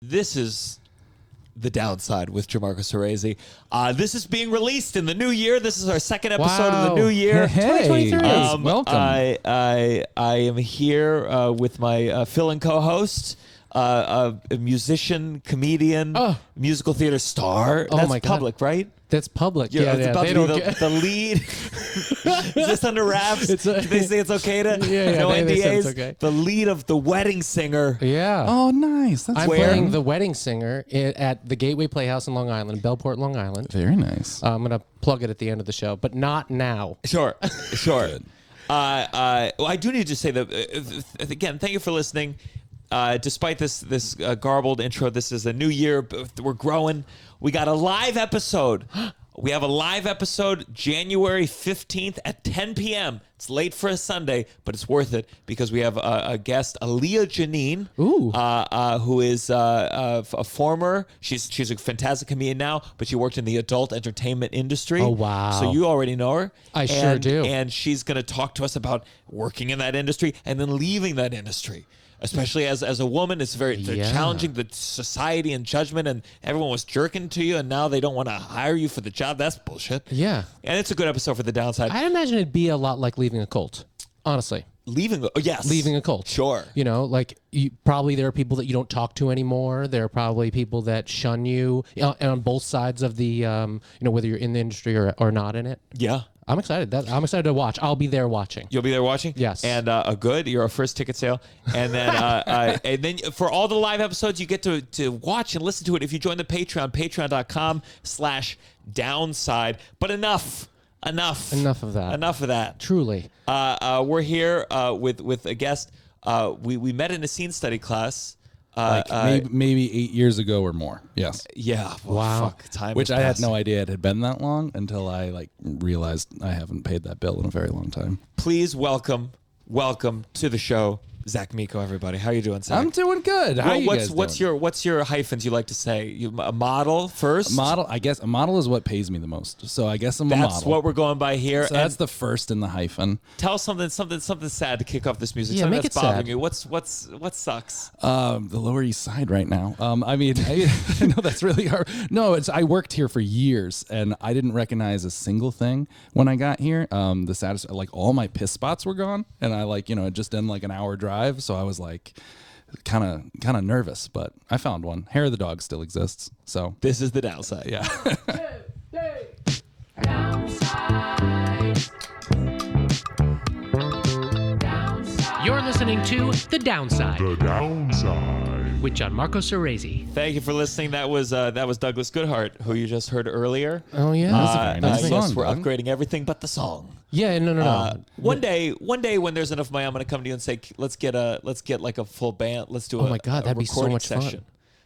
This is The Downside with Jamarco Cerezi. This is being released in the new year. This is our second episode of the new year. Hey, 2023. welcome. I am here with my fill-in co-host, a musician, comedian, musical theater star. Oh That's my God. public, right? That's public. You're Yeah, about they to be don't the lead. Is this under wraps? It's a- Do they say it's okay to Yeah, no they said NDAs? it's okay. The lead of The Wedding Singer. Yeah. Oh, nice. That's I'm where? playing the wedding singer at the Gateway Playhouse in Long Island, Bellport, Long Island. very nice. I'm going to plug it at the end of the show, but not now. Sure. Well, I do need to say that again. Thank you for listening. Despite this garbled intro, this is a new year. We're growing. We got a live episode. We have a live episode January 15th at 10 p.m. It's late for a Sunday, but it's worth it because we have a guest, Aaliyah Janine, who is a former. She's a fantastic comedian now, but she worked in the adult entertainment industry. Oh, wow. So you already know her. I sure do. And she's going to talk to us about working in that industry and then leaving that industry. Especially as a woman, it's very challenging, the society and judgment, and everyone was jerking to you, and now they don't want to hire you for the job. That's bullshit. Yeah. And it's a good episode for The Downside. I'd imagine it'd be a lot like leaving a cult, honestly. Leaving Leaving a cult. Sure. You know, like probably there are people that you don't talk to anymore. There are probably people that shun you on both sides of the, whether you're in the industry or not in it. Yeah. I'm excited. I'm excited to watch. I'll be there watching. You'll be there watching? Yes. And good. You're a first ticket sale. And then and then for all the live episodes, you get to watch and listen to it if you join the Patreon, patreon.com/downside. But enough of that. Enough of that. Truly. We're here with a guest. We met in a scene study class. Maybe 8 years ago or more. Yes. Yeah. Well, Wow. Fuck, time Which has I had passed. no idea it had been that long until I realized I haven't paid that bill in a very long time. Please welcome to the show, Zach Miko. Everybody, how you doing, Zach? I'm doing good. How Well, you guys doing? what's your hyphens you like to say? A model first. A model? I guess a model is what pays me the most. So I guess I'm a model. That's what we're going by here. So that's the first in the hyphen. Tell us something sad to kick off this music. Yeah, something make that's it bothering sad. you. What sucks? The Lower East Side right now. I know that's really hard. No, I worked here for years and I didn't recognize a single thing when I got here. The saddest, all my piss spots were gone, and I had just done an hour drive, so I was kind of nervous, but I found one. Hair of the dog still exists, so This is The Downside. yeah. You're listening to The Downside The Downside. with Gianmarco Cerezi. Thank you for listening. That was Douglas Goodhart, who you just heard earlier. Oh, yeah. That's a very nice yes, song, we're Doug. upgrading everything but the song. Yeah, no. One day when there's enough money, I'm going to come to you and say, let's get like a full band. Let's do Oh my God, a that'd be so recording much fun. session.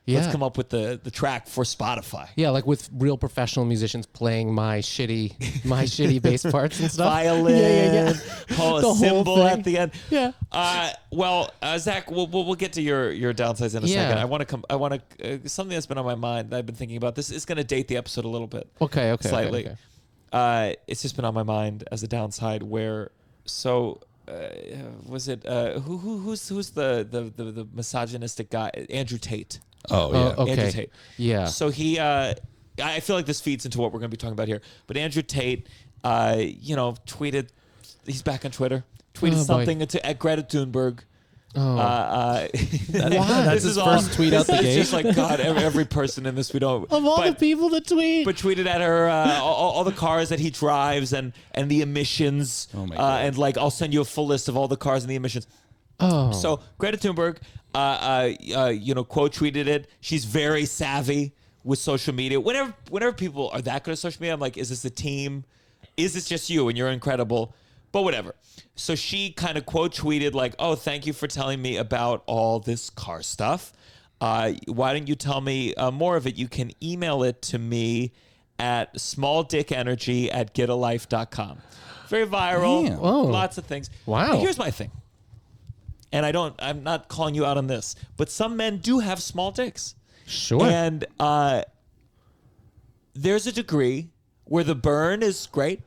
Yeah. Let's come up with the track for Spotify. Yeah, like with real professional musicians playing my shitty bass parts and stuff. Violin, Yeah. pull a The whole cymbal thing. at the end. Yeah. Zach, we'll get to your downsides in a Yeah. second. I want to something that's been on my mind that I've been thinking about. This is going to date the episode a little bit. Okay. Slightly. Okay. It's just been on my mind as a downside where was it who's the misogynistic guy? Andrew Tate. Oh yeah. Okay. Andrew Tate. Yeah. So he I feel like this feeds into what we're going to be talking about here. But Andrew Tate tweeted, he's back on Twitter. Tweeted Oh, boy. something at Greta Thunberg. Oh. That's his first tweet out the It's gate. just like, God, every person in this we don't. Of all the but- people that tweet. but tweeted at her all the cars that he drives and the emissions. Oh my God. And I'll send you a full list of all the cars and the emissions. Oh. So Greta Thunberg, quote tweeted it. She's very savvy with social media. Whenever people are that good at social media, I'm like, is this a team? Is this just you? And you're incredible. But whatever. So she kind of quote tweeted like, oh, thank you for telling me about all this car stuff. Why don't you tell me more of it? You can email it to me at smalldickenergy@getalife.com. Very viral. Damn. Oh. Lots of things. Wow. But here's my thing. And I'm not calling you out on this, but some men do have small dicks. Sure. And there's a degree where the burn is great.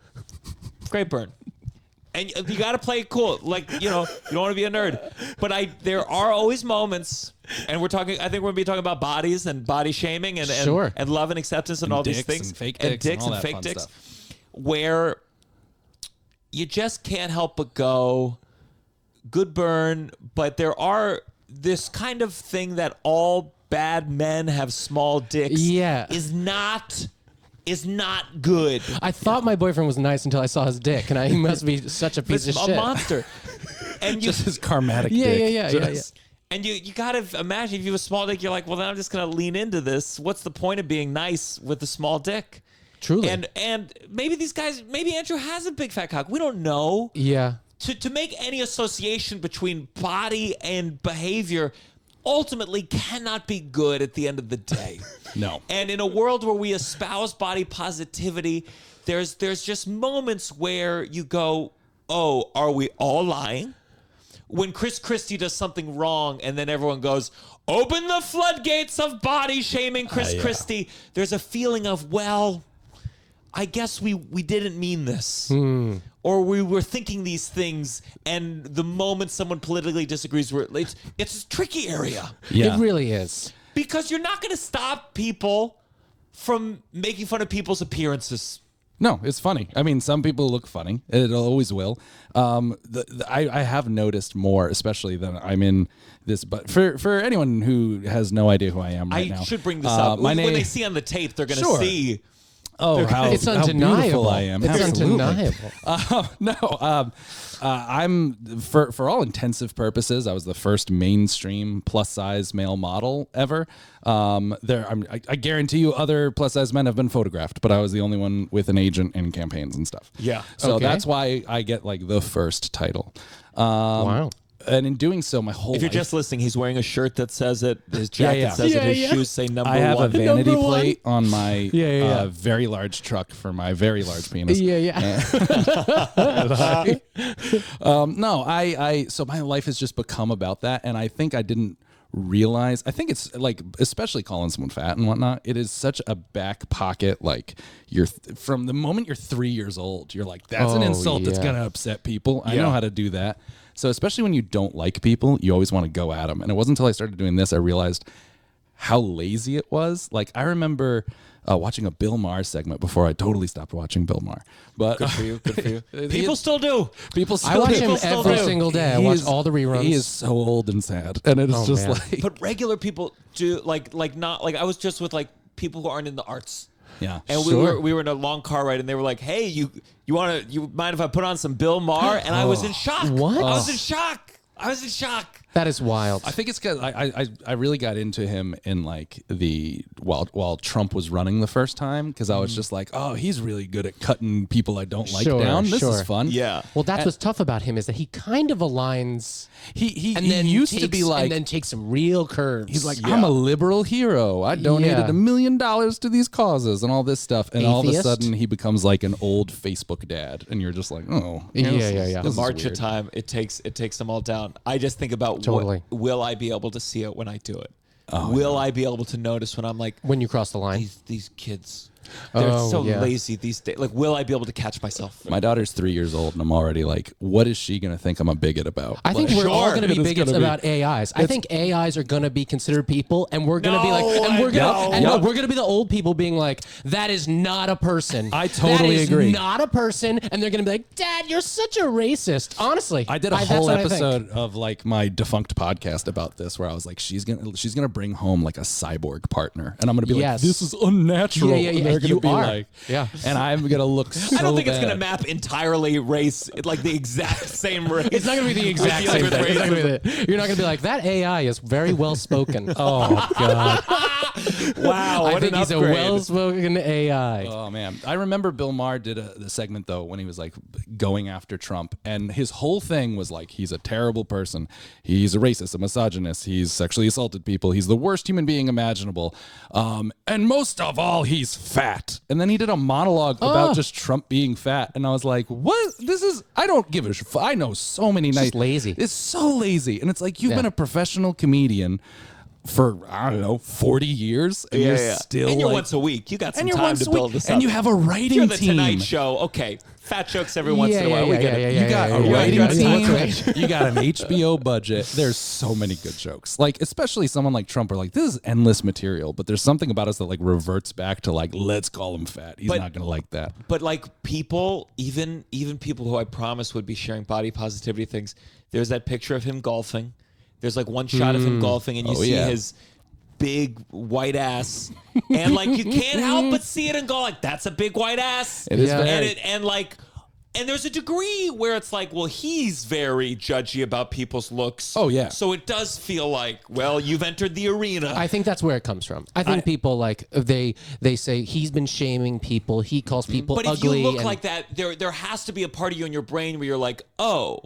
Great burn. And you got to play it cool. Like, you don't want to be a nerd. But there are always moments, and I think we're going to be talking about bodies and body shaming and Sure. and love and acceptance and all these dicks things. and fake dicks and all that fake fun dicks. stuff. Where you just can't help but go, good burn, but there are this kind of thing that all bad men have small dicks Yeah. is not good. I thought my boyfriend was nice until I saw his dick, and he must be such a piece It's of a shit. monster. And you Just his karmatic Yeah, dick. yeah. And you gotta imagine if you have a small dick, you're like, well, then I'm just gonna lean into this. What's the point of being nice with a small dick? Truly. And maybe these guys, maybe Andrew has a big fat cock. We don't know. Yeah. To make any association between body and behavior ultimately cannot be good at the end of the day. No. And in a world where we espouse body positivity, there's just moments where you go, oh, are we all lying? When Chris Christie does something wrong and then everyone goes, open the floodgates of body shaming Chris Christie, there's a feeling of, well, I guess we didn't mean this. Or we were thinking these things, and the moment someone politically disagrees, it's a tricky area. Yeah. It really is. Because you're not going to stop people from making fun of people's appearances. No, it's funny. I mean, some people look funny. It always will. I have noticed more, especially that I'm in this. But for anyone who has no idea who I am right now, I should bring this up. My When name, they see on the tape, they're going to Sure. see. oh, how, It's how undeniable. beautiful I am. It's Absolutely. undeniable. I'm for all intensive purposes, I was the first mainstream plus size male model ever. I guarantee you, other plus size men have been photographed, but I was the only one with an agent in campaigns and stuff. Yeah. so Okay. that's why I get like the first title. Wow. And in doing so, my whole If you're life, just listening, he's wearing a shirt that says it. His jacket yeah. says it. His Yeah. shoes say number I have one. a vanity Number one. plate on my Yeah. very large truck for my very large penis. Yeah. No, so my life has just become about that, and I think I didn't realize. I think it's like, especially calling someone fat and whatnot, it is such a back pocket. Like from the moment you're 3 years old, you're like, that's an Oh, insult that's yeah. gonna upset people. I Yeah. know how to do that. So especially when you don't like people, you always want to go at them. And it wasn't until I started doing this I realized how lazy it was. Like I remember watching a Bill Maher segment before I totally stopped watching Bill Maher. But Good for you. Good for you. People still do. people I watch him People still every do. single day. I He watch is- all the reruns. He is so old and sad, and it's Oh, just man. like, But regular people do like not like I was just with like people who aren't in the arts. yeah. And Sure. we were in a long car ride, and they were like, "Hey, you mind if I put on some Bill Maher?" And I was in shock. What? I was in shock. I was in shock. That is wild. I think it's because I really got into him in like while Trump was running the first time, because I was just like, oh, he's really good at cutting people I don't like Sure, down. This is sure. fun. Yeah. Well, that's what's tough about him is that he kind of aligns He and then used to be takes- like, and then takes some real curves. he's like, I'm a liberal hero. I donated Yeah. $1 million to these causes and all this stuff. And all of a Atheist? sudden he becomes like an old Facebook dad. And you're just like, oh. Yeah, this yeah, is- yeah. this is March of weird. time, it takes them all down. I just think about Totally. will I be able to see it when I do it? Will I be able to notice when I'm like, when you cross the line. these kids, they're Oh, so yeah. lazy these days. Like, will I be able to catch myself? My daughter's 3 years old, and I'm already like, what is she going to think I'm a bigot about? I think Like, we're all Sure. going to be It is bigots gonna be- about AIs. I think AIs are going to be considered people, and we're going to be like, and we're No, going no. to we're going to be the old people being like, that is not a person. I totally that is agree. Not a person, and they're going to be like, Dad, you're such a racist. Honestly, I did a that's whole what I think. episode of like my defunct podcast about this, where I was like, she's gonna bring home like a cyborg partner, and I'm gonna be Yes. like, this is unnatural. Yeah, yeah, And yeah. they're gonna You be are. like, Yeah. and I'm gonna look so I don't think it's bad. going to map entirely race, like the exact same race. It's not going to be the exact I feel like same with thing. It's not racism- gonna be you're not going to be like, that AI is very well spoken. Oh, God. Wow, I what think an he's a upgrade. well spoken AI. Oh man, I remember Bill Maher did the segment though when he was like going after Trump, and his whole thing was like, he's a terrible person, he's a racist, a misogynist, he's sexually assaulted people, he's the worst human being imaginable, and most of all, he's fat. And then he did a monologue about just Trump being fat, and I was like, what? This is, I don't give a I know so many nice. just lazy. It's so lazy, and it's like, you've Yeah. been a professional comedian for, I don't know, 40 years, and you're still and you're like, once a week. You got some and you're time once to a build week, this up. and you have a writing You're the team. Tonight Show. Okay, fat jokes every once in a while. We get it. You got a yeah, writing yeah. team. That's right. You got an HBO budget. There's so many good jokes. Like, especially someone like Trump are like, this is endless material, but there's something about us that like reverts back to like, let's call him fat. He's But- not gonna like that. But like people, even people who I promised would be sharing body positivity things. There's that picture of him golfing. There's like one shot of him golfing, and you see his big white ass, and like you can't help but see it and go like, "That's a big white ass." It is Yeah. very. And there's a degree where it's like, well, he's very judgy about people's looks. Oh, yeah. So it does feel like, well, you've entered the arena. I think that's where it comes from. I think people like they say he's been shaming people. He calls people but if ugly. you look and- like that, there has to be a part of you in your brain where you're like, oh,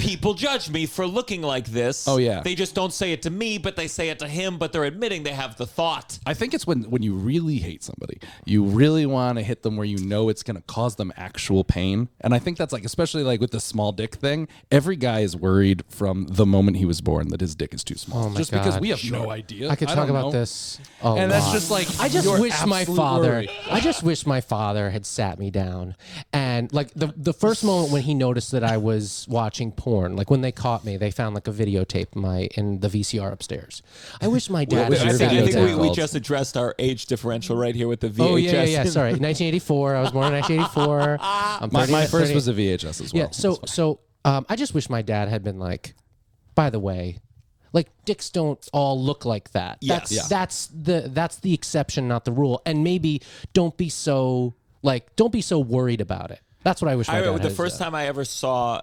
people judge me for looking like this. Oh, yeah. They just don't say it to me, but they say it to him, but they're admitting they have the thought. I think it's when you really hate somebody, you really want to hit them where you know it's going to cause them actual pain. And I think that's like, especially like with the small dick thing, every guy is worried from the moment he was born that his dick is too small. Oh my just because God. we have no idea. I could talk don't about know. this. A And that's lot. just like I just your wish my absolute father. worry. I just wish my father had sat me down and like the first moment when he noticed that I was watching porn, like when they caught me, they found like a videotape in the VCR upstairs. I wish my dad Wait, had I your think, I video think tape we called? just addressed our age differential right here with the VHS. Oh yeah. Sorry, 1984. I was born in 1984. I'm My 30 first 30 was a VHS as well. Yeah. So I just wish my dad had been like, by the way, like dicks don't all look like that. Yes. That's the exception, not the rule. And maybe don't be so worried about it. That's what I wish my I dad remember the had first said. time I ever saw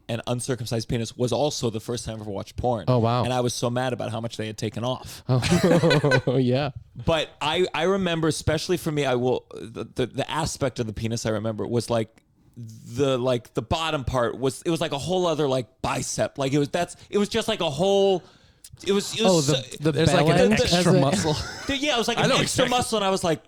an uncircumcised penis was also the first time I ever watched porn. Oh, wow. And I was so mad about how much they had taken off. Oh yeah. But I remember, especially for me, the aspect of the penis I remember was like the bottom part was like a whole other like bicep. Like it was just like a whole. It was There's like bell an end extra as a- muscle. yeah, it was like I an know extra exactly. muscle, and I was like,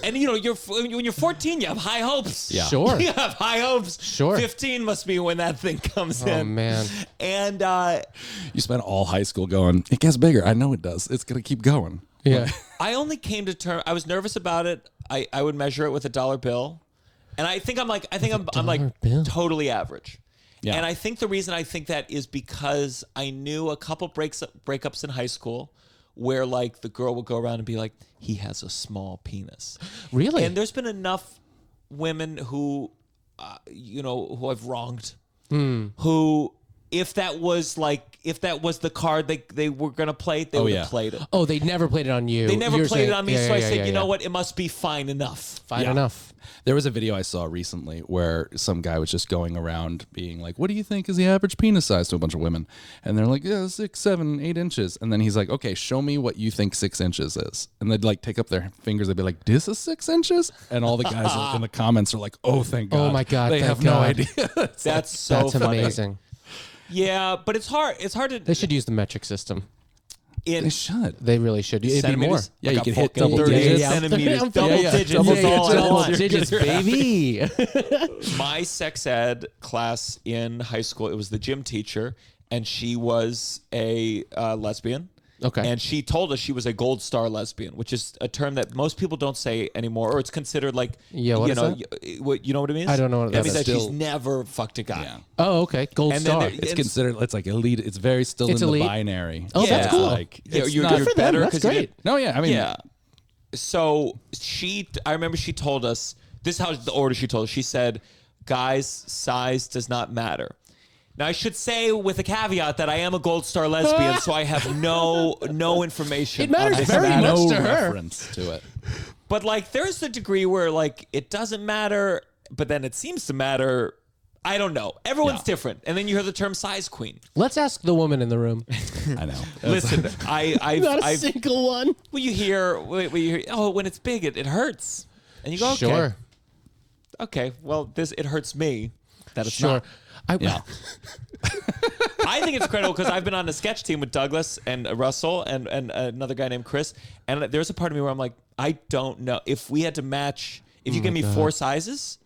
and you know, when you're 14, you have high hopes. Yeah. Sure. You have high hopes. Sure. 15 must be when that thing comes in. Oh man. And You spent all high school going, it gets bigger. I know it does. It's going to keep going. Yeah. I only came to terms. I was nervous about it. I would measure it with a dollar bill, and I think I'm like bill. totally average. Yeah. And I think the reason I think that is because I knew a couple breakups in high school where like the girl would go around and be like, he has a small penis. Really? And there's been enough women who, who I've wronged, who if that was the card they were gonna play, they would have played it. Oh, they never played it on you. They never You're played it saying- on me, yeah, so I yeah, said, yeah, you know yeah. what, it must be fine enough. Fine Yeah. enough. There was a video I saw recently where some guy was just going around being like, what do you think is the average penis size to a bunch of women? And they're like, yeah, 6, 7, 8 inches. And then he's like, okay, show me what you think 6 inches is. And they'd like take up their fingers. They'd be like, this is 6 inches? And all the guys in the comments are like, oh, thank God. Oh, my God, They thank have no God. idea. That's so That's funny. amazing. Yeah, but it's hard. It's hard to. They should use the metric system. They should. They really should. It'd be more. Centimeters? Yeah, Like you a could hit fucking double 38 digits. centimeters. I'm Double thinking- digits double is all I digits. want. Digits, baby. My sex ed class in high school, it was the gym teacher, and she was a lesbian. Okay. And she told us she was a gold star lesbian, which is a term that most people don't say anymore, or it's considered like, Yeah, what you is know, that? you know what it means? I don't know what that that means is. that she's Still- never fucked a guy. Yeah. Oh, okay. Gold And then star. there- It's considered, it's like elite. It's very still It's in elite. the binary. Oh, that's Yeah. cool. Like, Yeah, it's you're not- for them. better That's 'cause you great. did- No, yeah. I mean, Yeah. So I remember she told us, this is how the order she told us. She said, guys, size does not matter. Now, I should say with a caveat that I am a gold star lesbian, so I have no information. It matters on this very matter. much no to her. reference to it. But like, there's a degree where like it doesn't matter, but then it seems to matter. I don't know. Everyone's Yeah. different. And then you hear the term size queen. Let's ask the woman in the room. I know. Listen, I've single one. when you hear, oh, when it's big, it hurts, and you go, okay, Sure. okay, well, it hurts me that it's Sure. not. Yeah. I think it's incredible because I've been on a sketch team with Douglas and Russell and another guy named Chris, and there's a part of me where I'm like, I don't know if we had to match. If you give me four sizes,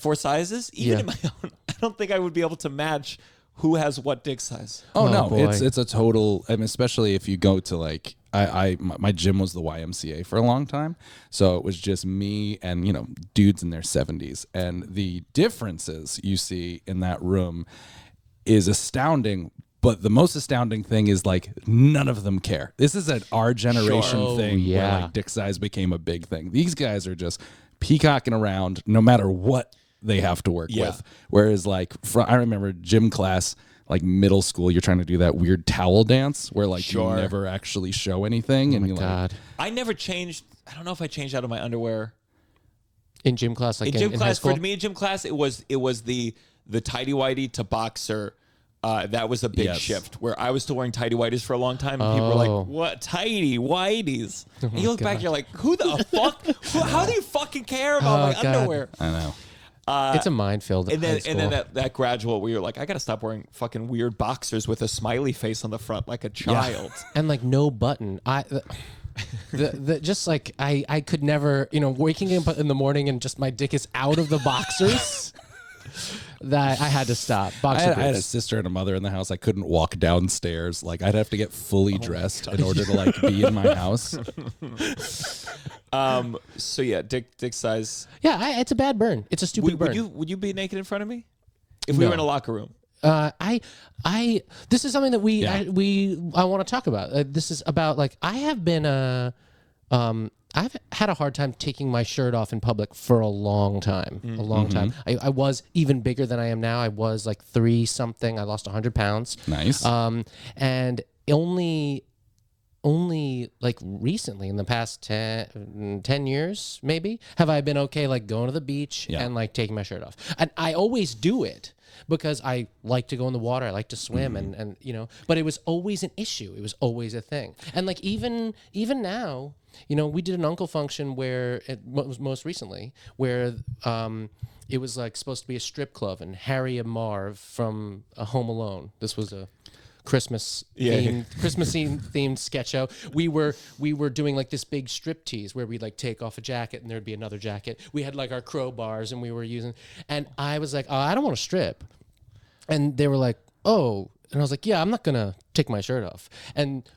even Yeah. in my own, I don't think I would be able to match who has what dick size. Oh, Oh, no, boy. it's a total. I mean, especially if you go to like my gym was the YMCA for a long time, so it was just me and dudes in their 70s, and the differences you see in that room is astounding. But the most astounding thing is like none of them care. This is our generation Sure. thing Oh, yeah. where like dick size became a big thing. These guys are just peacocking around no matter what they have to work with. Whereas like I remember gym class, like middle school, you're trying to do that weird towel dance where like Sure. you never actually show anything. And you're God. I never changed. I don't know if I changed out of my underwear. In gym class, like In gym high class, school? for me in gym class, it was the tighty whitey to boxer. That was a big Yes. shift where I was still wearing tighty whities for a long time, and people were Oh. like, "What tighty whities?" And you look back, God. you're like, "Who the fuck? How do you fucking care about my Oh, God. underwear?" I know. It's a minefield. And high then school. that gradual where you're like, I gotta stop wearing fucking weird boxers with a smiley face on the front like a child. and like no button. The just like I could never, waking up in the morning and just my dick is out of the boxers. That I had to stop. Boxer I had a briefs. sister and a mother in the house. I couldn't walk downstairs. Like I'd have to get fully dressed in order to like be in my house. So yeah, dick size. Yeah, it's a bad burn. It's a stupid burn. Would you be naked in front of me if we were in a locker room? This is something that I want to talk about. This is about like I have been I've had a hard time taking my shirt off in public for a long time. A long time. I was even bigger than I am now. I was like 3 something. I lost 100 pounds. Nice. And only like recently in the past 10 years maybe have I been okay like going to the beach and like taking my shirt off. And I always do it because I like to go in the water, I like to swim and but it was always an issue. It was always a thing. And like even now, we did an uncle function where it was most recently where it was like supposed to be a strip club and Harry and Marv from Home Alone. This was a Christmas themed sketch show. We were doing like this big strip tease where we'd like take off a jacket and there'd be another jacket. We had like our crowbars and we were using, and I was like, oh, I don't want to strip. And they were like, oh, and I was like, yeah, I'm not gonna take my shirt off. And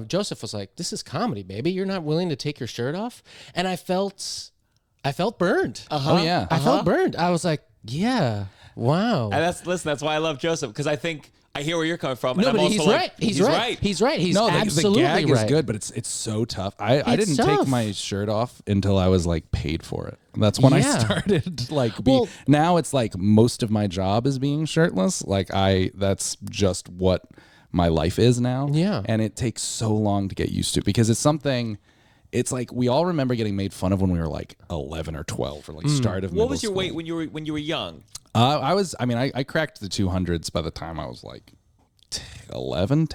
Joseph was like, this is comedy, baby. You're not willing to take your shirt off. And I felt burned. Oh yeah. I felt burned. I was like, yeah, wow. And that's why I love Joseph, because I think I hear where you're coming from. And No, I'm but also he's like, right. He's right. He's right. He's No, absolutely the gag right. is good, but it's so tough. I It's didn't tough. take my shirt off until I was like paid for it. That's when I Yeah. started like Well- now it's like most of my job is being shirtless. Like that's just what my life is now. Yeah. And it takes so long to get used to because it's like we all remember getting made fun of when we were like 11 or 12 or like start of what middle was your school. weight when you were young? I cracked the 200s by the time I was like 11.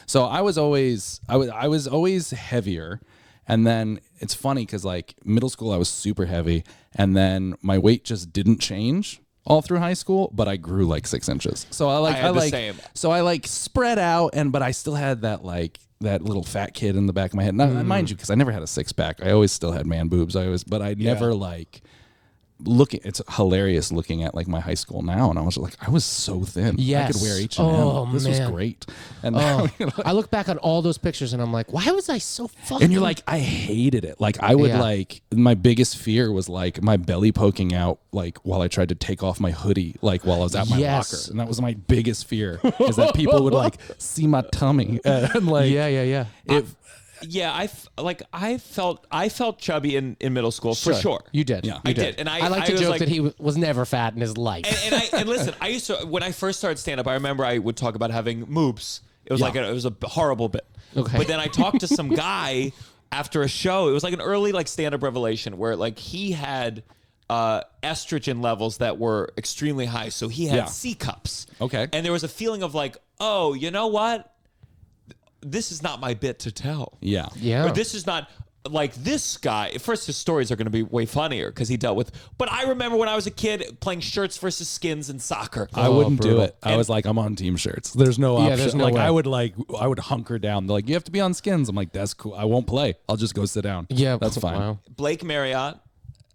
So I was always heavier. And then it's funny because like middle school I was super heavy, and then my weight just didn't change all through high school, but I grew like 6 inches. So I had the same. So I like spread out, but I still had that like that little fat kid in the back of my head. Now, mind you, because I never had a 6-pack. I always still had man boobs. But I never like it's hilarious looking at like my high school now, and I was like, I was so thin. I could Yes. wear H&M. Oh, This was man. great. And now, I look back on all those pictures and I'm like, why was I so fucking? and you're like, I hated it. Like I would Yeah. like my biggest fear was like my belly poking out like while I tried to take off my hoodie, like while I was at my Yes. locker. And that was my biggest fear is that people would like see my tummy and like yeah. Yeah, I felt chubby in middle school for sure. You did. Yeah. I did. And I like to was joke like, that he was never fat in his life. and listen, I used to when I first started stand up, I remember I would talk about having moobs. It was Yeah. like it was a horrible bit. Okay. But then I talked to some guy after a show. It was like an early like stand up revelation where like he had estrogen levels that were extremely high, so he had Yeah. C cups. Okay. And there was a feeling of like, oh, you know what? This is not my bit to tell. yeah. Yeah. Or this is not like this guy. First, his stories are going to be way funnier because he dealt with. But I remember when I was a kid playing shirts versus skins in soccer. I wouldn't do brutal. it. I was like, I'm on team shirts. There's no option. there's no like way. I would hunker down. They're like, you have to be on skins. I'm like, that's cool. I won't play. I'll just go sit down. Yeah, That's fine. Wow. Blake Marriott,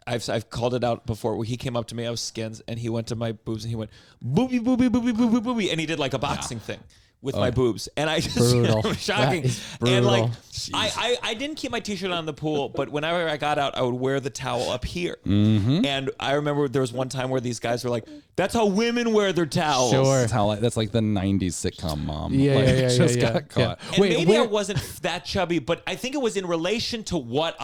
I've called it out before. Where he came up to me, I was skins, and he went to my boobs and he went booby booby booby booby booby, and he did like a boxing thing with my boobs, and I just Brutal. it was shocking. That is And like brutal. I didn't keep my t-shirt on in the pool, but whenever I got out, I would wear the towel up here. And I remember there was one time where these guys were like, "That's how women wear their towels." Sure. That's like the '90s sitcom mom. Yeah, like, yeah, just yeah. got caught. And Wait, maybe I where- wasn't that chubby, but I think it was in relation to what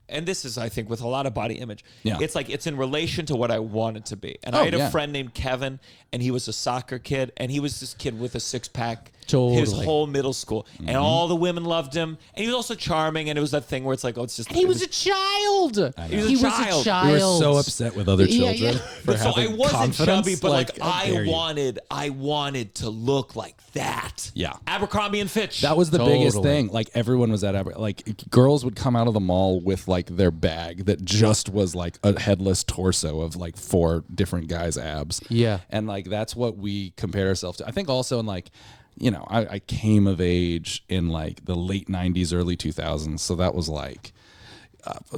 and this is, I think, with a lot of body image. Yeah. It's like it's in relation to what I wanted to be. And I had a yeah. friend named Kevin, and he was a soccer kid, and he was this kid with a six-pack his Totally. whole middle school. And all the women loved him. And he was also charming, and it was that thing where it's like, oh, it's just... He was a child. He was a child. We were so upset with other Yeah, children yeah. for But so I having wasn't confidence. chubby, but like how I dare you. wanted to look like that. Yeah. Abercrombie and Fitch. That was the biggest Totally. thing. Like everyone was at like girls would come out of the mall with like their bag that just was like a headless torso of like 4 different guys' abs. Yeah. And like that's what we compared ourselves to. I think also in like, you know, I came of age in like the late 90s, early 2000s. So that was like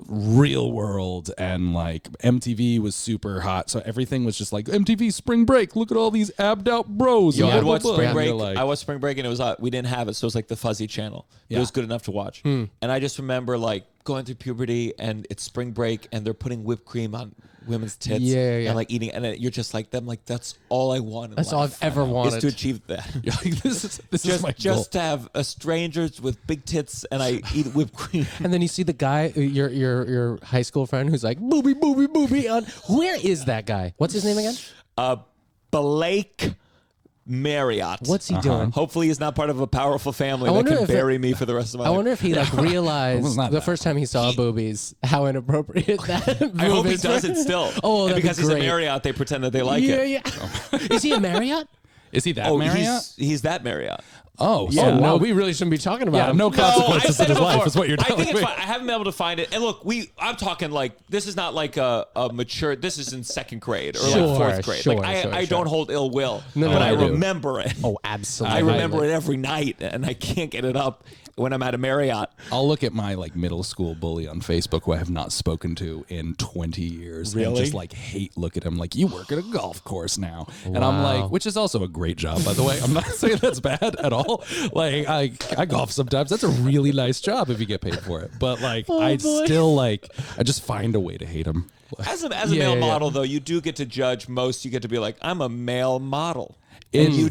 Real World, and like MTV was super hot. So everything was just like MTV Spring Break. Look at all these abbed out bros. Yo, and I'd blah, watch blah, blah. Spring And Break. you're like, I watched Spring Break, and it was we didn't have it, so it was like the fuzzy channel. It was good enough to watch. And I just remember like going through puberty, and it's Spring Break, and they're putting whipped cream on women's tits, Yeah, yeah. and like eating, and you're just like them, like that's all I want. In That's all life I've ever is wanted. to achieve that. you're like, this is my just goal. to have strangers with big tits, and I eat whipped cream. And then you see the guy, your high school friend, who's like booby booby booby. On where is that guy? What's his name again? Blake Marriott. What's he doing? Hopefully he's not part of a powerful family I that wonder can if it- bury me for the rest of my I life. wonder if he like It was realized not the that first time he saw boobies how inappropriate that. I hope he is. does it still. Oh, and that'd be because he's a great. Marriott, they pretend that they like Yeah, it. yeah. Is he a Marriott? Is he that Oh, Marriott? he's that Marriott. Oh, Oh, no. well, we really shouldn't be talking about Yeah, him. no consequences I in said his it life before. is what you're I telling think it's me. fine. I haven't been able to find it. And look, I'm talking like this is not like a mature. This is in second grade or Sure, like fourth grade. sure, like sure, I sure. don't hold ill will, No, but no, I I do. remember it. Oh, absolutely. I remember it every night, and I can't get it up when I'm at a Marriott. I'll look at my like middle school bully on Facebook who I have not spoken to in 20 years and Really? just like look at him like, you work at a golf course now. And I'm like, which is also a great job, by the way. I'm not saying that's bad at all. Like I golf sometimes. That's a really nice job if you get paid for it. But like I still like I just find a way to hate him. As a Yeah, male yeah, yeah. model, though, you do get to judge most. You get to be like, I'm a male model. And you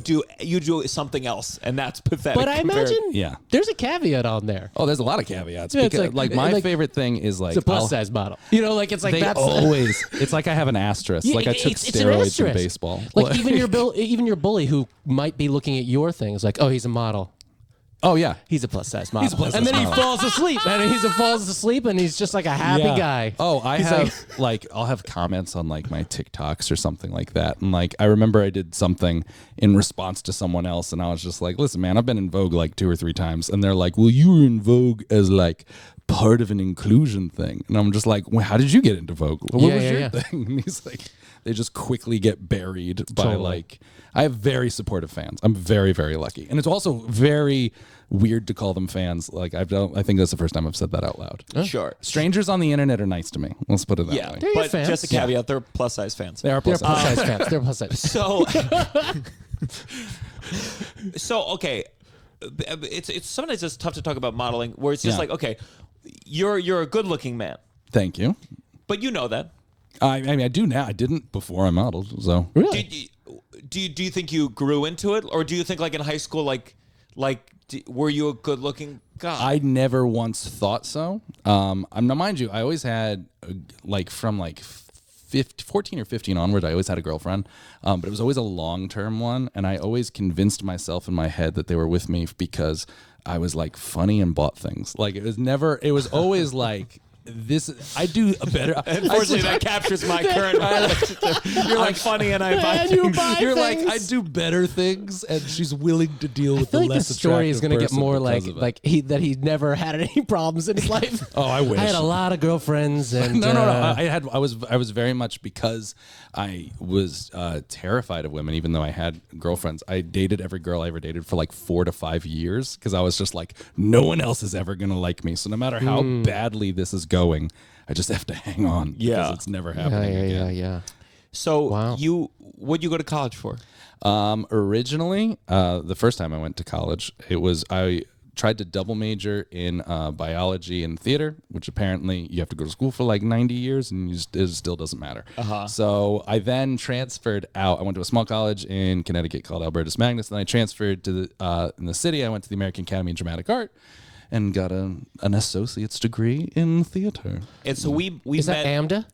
do something else, and that's pathetic. But I compared- imagine Yeah. there's a caveat on there. Oh, there's a lot of caveats. Yeah, it's because, like- my like- favorite thing is like It's a plus I'll- size model. You know, like it's like they that's always it's like I have an asterisk. Yeah, like I took it's an steroids in asterisk. baseball. Like even your bully who might be looking at your thing is like, oh, he's a model. Oh yeah. He's a plus size model. a plus and size then model. he falls asleep. And he falls asleep and he's just like a happy Yeah. guy. Oh, I He's have like I'll have comments on like my TikToks or something like that. And like I remember I did something in response to someone else and I was just like, listen, man, I've been in Vogue like 2 or 3 times. And they're like, well, you were in Vogue as like part of an inclusion thing. And I'm just like, well, how did you get into Vogue? What Yeah, was yeah, your yeah. thing? And he's like, they just quickly get buried by Totally. like I have very supportive fans. I'm very, very lucky. And it's also very weird to call them fans. Like I think that's the first time I've said that out loud. Sure. Strangers on the internet are nice to me. Let's put it that Yeah, way. They're your but fans. just a caveat: they're plus size fans. They are They're plus plus size. size fans. They're plus size. So okay, it's sometimes it's tough to talk about modeling where it's just Yeah. like, okay, you're a good looking man, Thank you. but you know that. I mean, I do now. I didn't before I modeled. So Really? Do you think you grew into it, or do you think like in high school, were you a good looking guy? I never once thought so. Now, mind you, I always had like from like 14 or 15 onward, I always had a girlfriend, but it was always a long-term one. And I always convinced myself in my head that they were with me because I was like funny and bought things. Like it was always like, I do a better. Unfortunately, that captures my current relationship. You're like funny, and I buy And you things. buy You're like, things. I do better things, and she's willing to deal with I feel the like less the story is attractive going to get person more because of it. he never had any problems in his life. Oh, I wish. I had a lot of girlfriends and No. I was very much because I was terrified of women, even though I had girlfriends. I dated every girl I ever dated for like 4 to 5 years because I was just like, no one else is ever gonna like me. So no matter how badly this is going. I just have to hang on Yeah. because it's never happening again. Yeah. So Wow. what'd you go to college for? Originally, the first time I went to college, I tried to double major in biology and theater, which apparently you have to go to school for like 90 years and it still doesn't matter. So I then transferred out. I went to a small college in Connecticut called Albertus Magnus. Then I transferred to in the city. I went to the American Academy of Dramatic Art and got an associate's degree in theater. And so we Is met. that AMDA?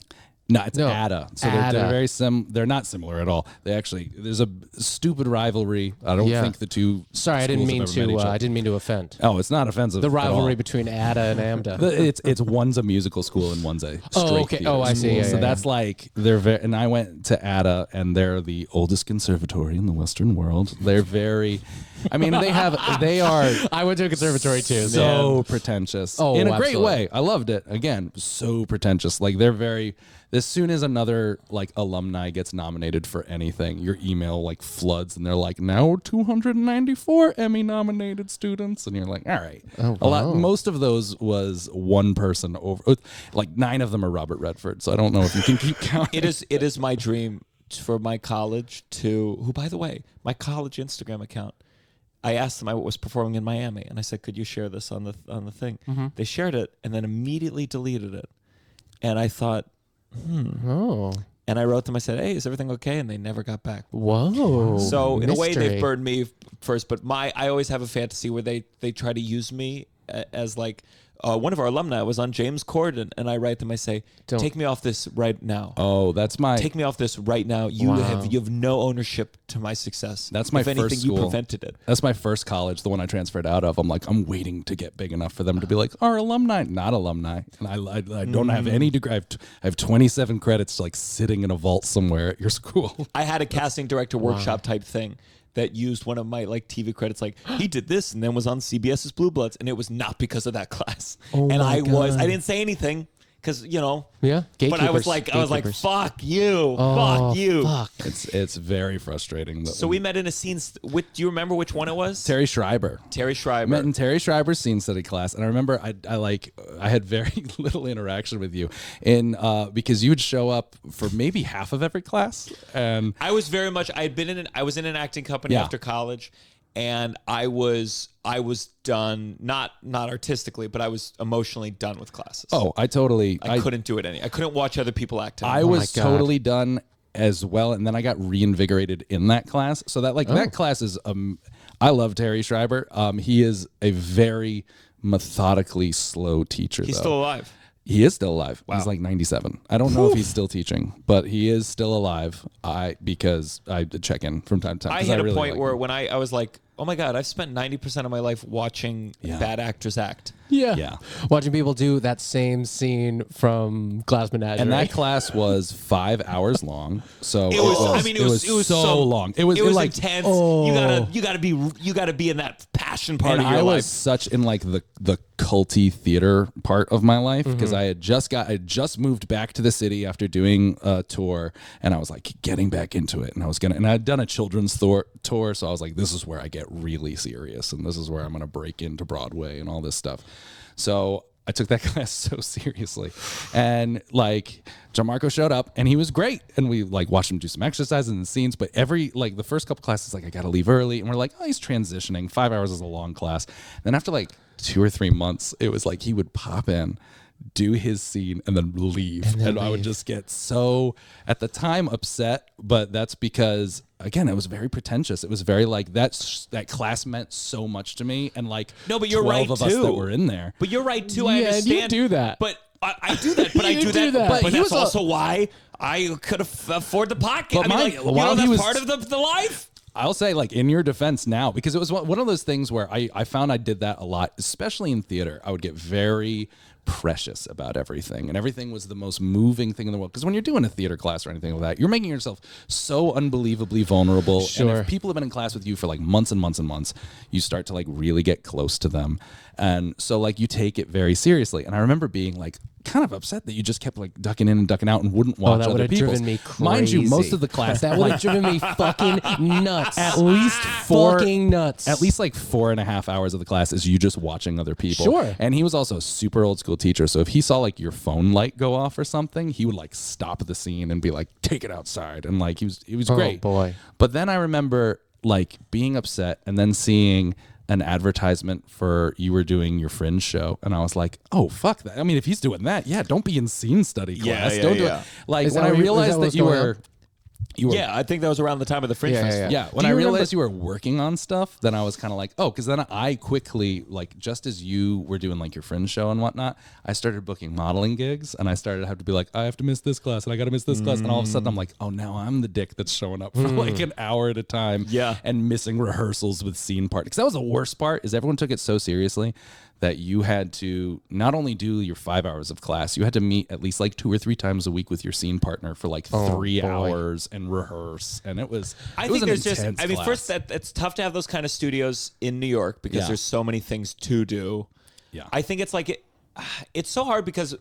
No, it's No, ADA. So ADA. they're very they're not similar at all. There's a stupid rivalry. I don't Yeah. think the two. Sorry, I didn't schools mean have ever met to. each other. I didn't mean to offend. Oh, it's not offensive. The at all. rivalry between ADA and AMDA. It's one's a musical school and one's a straight okay. theater Oh, I see. school. Yeah, so yeah, that's like they're very. And I went to ADA, and they're the oldest conservatory in the Western world. They're very. I mean, they are I went to a conservatory too. so pretentious Oh, in a great absolutely. way. I loved it. Again, so pretentious. Like they're very. As soon as another like alumni gets nominated for anything, your email like floods, and they're like, now 294 Emmy nominated students, and you're like, all right. A lot. Most of those was one person over. Like 9 of them are Robert Redford. So I don't know if you can keep counting. It is my dream for my college who, by the way, my college Instagram account. I asked them I was performing in Miami, and I said, "Could you share this on the thing?" They shared it, and then immediately deleted it. And I thought, Oh. and I wrote them. I said, "Hey, is everything okay?" And they never got back. Whoa. So in a way, Mystery. they've burned me first. But I always have a fantasy where they try to use me as like. One of our alumni was on James Corden, and I write them. I say, "Take me off this right now. Oh, that's my. Take me off this right now. You have no ownership to my success. That's my if anything, first you school. prevented it." That's my first college, the one I transferred out of. I'm like, I'm waiting to get big enough for them to be like, our alumni, not alumni. And I don't have any degree. I have 27 credits like sitting in a vault somewhere at your school. I had a casting director workshop type thing that used one of my like TV credits, like he did this and then was on CBS's Blue Bloods, and it was not because of that class. And I didn't say anything because Yeah. But I was like, Gatekeepers. fuck you, Oh, fuck you. Fuck. It's very frustrating. So we met in a scene. Do you remember which one it was? Terry Schreiber. Terry Schreiber. Met in Terry Schreiber's scene study class, and I remember I had very little interaction with you, because you would show up for maybe half of every class, and I was very much. I was in an acting company Yeah. after college, and I was done. Not artistically, but I was emotionally done with classes. I couldn't do it I couldn't watch other people act. I anymore. was totally done as well, and then I got reinvigorated in that class. So that that class is I love Terry Schreiber. He is a very methodically slow teacher. He's though. still alive. He is still alive. He's like 97. I don't know if he's still teaching, but he is still alive. Because I check in from time to time. I 'cause hit a really point like where him. when I was like, oh my God, I've spent 90% of my life watching bad actors act. Yeah. Watching people do that same scene from Glass Menagerie. And that class was 5 hours long. So It was so long. It was like intense. You gotta be in that passion part and of your I was life. such in like the culty theater part of my life because I had just moved back to the city after doing a tour, and I was like getting back into it, and I'd done a children's tour, so I was like, this is where I get really serious, and this is where I'm gonna break into Broadway and all this stuff. So I took that class so seriously, and like Gianmarco showed up, and he was great, and we like watched him do some exercises and scenes. But the first couple classes, like I got to leave early, and we're like, oh, he's transitioning. 5 hours is a long class. Then after like 2 or 3 months, it was like he would pop in, do his scene, and then leave, and I would just get so at the time upset. But that's because again, it was very pretentious. It was very like that class meant so much to me, and like No, but you're 12 right, of us too. that were in there. But you're right too. I Yeah, and you understand. do that. But I do that. But I You do do that. that. But But he that's was also why I could afford the podcast. But while he that's was- part of the life. I'll say, like, in your defense now, because it was one of those things where I found I did that a lot, especially in theater. I would get very precious about everything, and everything was the most moving thing in the world. Because when you're doing a theater class or anything like that, you're making yourself so unbelievably vulnerable. Sure. And if people have been in class with you for like months and months and months, you start to like really get close to them. And so like you take it very seriously. And I remember being like kind of upset that you just kept like ducking in and ducking out and wouldn't watch that other would have people's. driven me crazy. Mind you, most of the class That would have driven me fucking nuts. At least fucking nuts. At least like 4.5 hours of the class is you just watching other people. Sure. And he was also a super old school teacher. So if he saw like your phone light go off or something, he would like stop the scene and be like, take it outside. And like he was great. Boy. But then I remember like being upset and then seeing an advertisement for you were doing your Fringe show, and I was like, oh fuck that. I mean, if he's doing that, yeah, don't be in scene study class. Don't do it. Like Is when that I what you- is realized that that what's you going were on? Yeah, I think that was around the time of the Fringe Yeah, yeah, Festival. Yeah, when Do I you realized you were working on stuff, then I was kind of like, oh, because then I quickly, like, just as you were doing like your Fringe show and whatnot, I started booking modeling gigs, and I started to have to be like, I have to miss this class, and I got to miss this class, and all of a sudden I'm like, oh, now I'm the dick that's showing up for like an hour at a time, Yeah. and missing rehearsals with scene part. Because that was the worst part, is everyone took it so seriously that you had to not only do your 5 hours of class, you had to meet at least like 2 or 3 times a week with your scene partner for like 3 hours and rehearse. And it was, I it was think an there's just, intense I mean, class. first, it's tough to have those kind of studios in New York because Yeah. there's so many things to do. Yeah. I think it's like, it's so hard because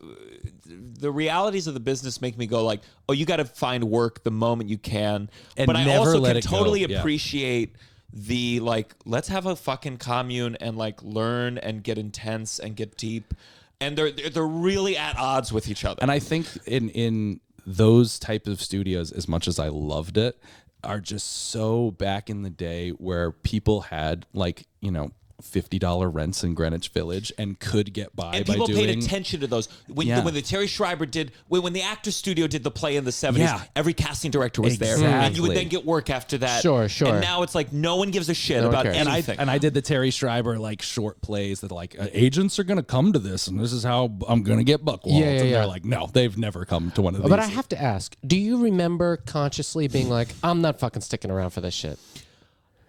the realities of the business make me go like, oh, you got to find work the moment you can. And but I never also let can it go. totally Yeah. appreciate the like, let's have a fucking commune and like learn and get intense and get deep. And they're really at odds with each other. And I think in those type of studios, as much as I loved it, are just so back in the day where people had like, you know, $50 rents in Greenwich Village and could get by And by people doing. paid attention to those. When, Yeah. when the Terry Schreiber did, when the Actors Studio did the play in the 70s, Yeah. every casting director was there. And you would Exactly. then get work after that. Sure, sure. And now it's like no one gives a shit No one about cares. anything. And I did the Terry Schreiber like short plays that like agents are gonna come to this and this is how I'm gonna get buckwalls. Yeah, yeah, and yeah. they're like, no, they've never come to one of these. But I have to ask, do you remember consciously being like, I'm not fucking sticking around for this shit?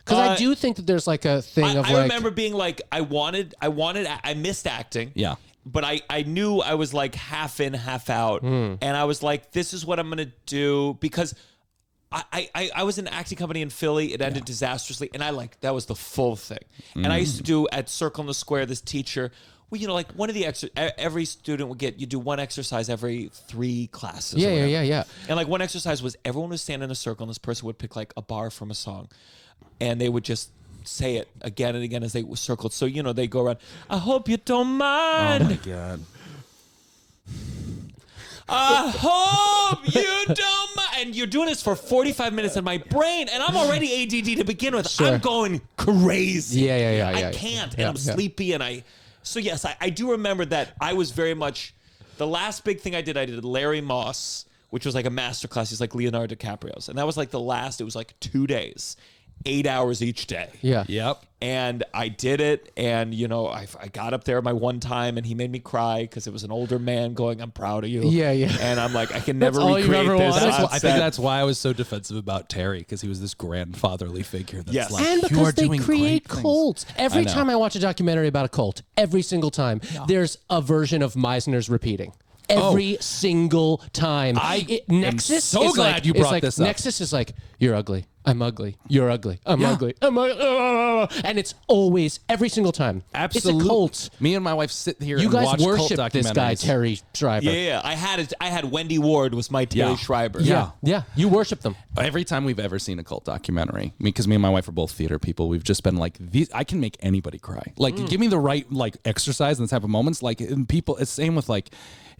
Because I do think that there's like a thing of I like, remember being like, I missed acting. Yeah. But I knew I was like half in, half out. And I was like, this is what I'm going to do because I was in an acting company in Philly. It ended disastrously. And that was the full thing. And I used to do at Circle in the Square, this teacher, well, you know, like one of the every student would get, you do one exercise every 3 classes. or whatever. yeah. And like one exercise was everyone would stand in a circle and this person would pick like a bar from a song. And they would just say it again and again as they circled. So, you know, they go around, I hope you don't mind. Oh my god. I hope you don't mind. And you're doing this for 45 minutes in my brain, and I'm already ADD to begin with. Sure. I'm going crazy. Yeah. I can't, Yeah, and I'm sleepy, and So yes, I do remember that I was very much, the last big thing I did Larry Moss, which was like a masterclass. He's like Leonardo DiCaprio's. And that was like the last, it was like 2 days, 8 hours each day. Yeah. Yep. And I did it, and you know, I got up there my one time, and he made me cry because it was an older man going, "I'm proud of you." Yeah. And I'm like, I can never all you've recreate ever this. wanted. on I think set. that's why I was so defensive about Terry, because he was this grandfatherly figure that's Yes. like, And you because are they doing create great things." cults. Every I know. time I watch a documentary about a cult, every single time, there's a version of Meisner's repeating. Every single time. Nexus so is glad like, you it's brought like, this up. Nexus is like, you're ugly. I'm ugly. You're ugly. I'm Yeah. ugly. I'm ugly. And it's always, every single time. Absolutely. It's a cult. Me and my wife sit here You and guys watch cult worship this guy, documentaries. Terry Schreiber. Yeah. I had Wendy Ward was my Terry Yeah. Schreiber. Yeah. You worship them. Every time we've ever seen a cult documentary, because me and my wife are both theater people, we've just been like, these. I can make anybody cry. Like, give me the right like exercise and this type of moments. Like, and people, it's same with like,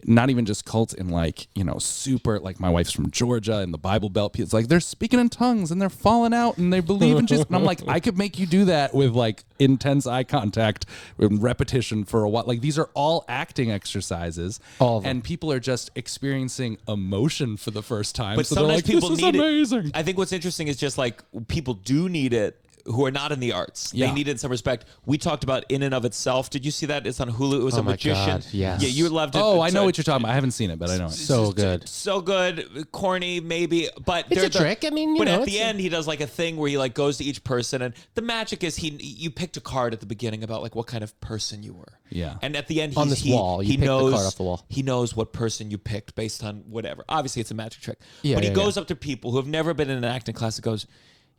not even just cults in like, you know, super, like my wife's from Georgia and the Bible Belt. It's like they're speaking in tongues and they're falling out and they believe in Jesus. And I'm like, I could make you do that with like intense eye contact and repetition for a while. Like, these are all acting exercises. All of them. And people are just experiencing emotion for the first time. But so they're sometimes like, people this is need amazing. it. I think what's interesting is just like people do need it who are not in the arts. Yeah. They need it in some respect. We talked about In and of Itself. Did you see that? It's on Hulu. It was Oh a my magician. God, yes. Yeah, you loved it. Oh, I It's know a- what you're talking about. I haven't seen it, but I know it. So good. So good, corny maybe, but It's they're a trick. I mean, you but know, at the it's a- end he does like a thing where he like goes to each person, and the magic is you picked a card at the beginning about like what kind of person you were. Yeah. And at the end, On this wall, you he pick the knows card off the wall. he knows what person you picked based on whatever. Obviously, it's a magic trick. Yeah, but he yeah, goes yeah. up to people who have never been in an acting class and goes,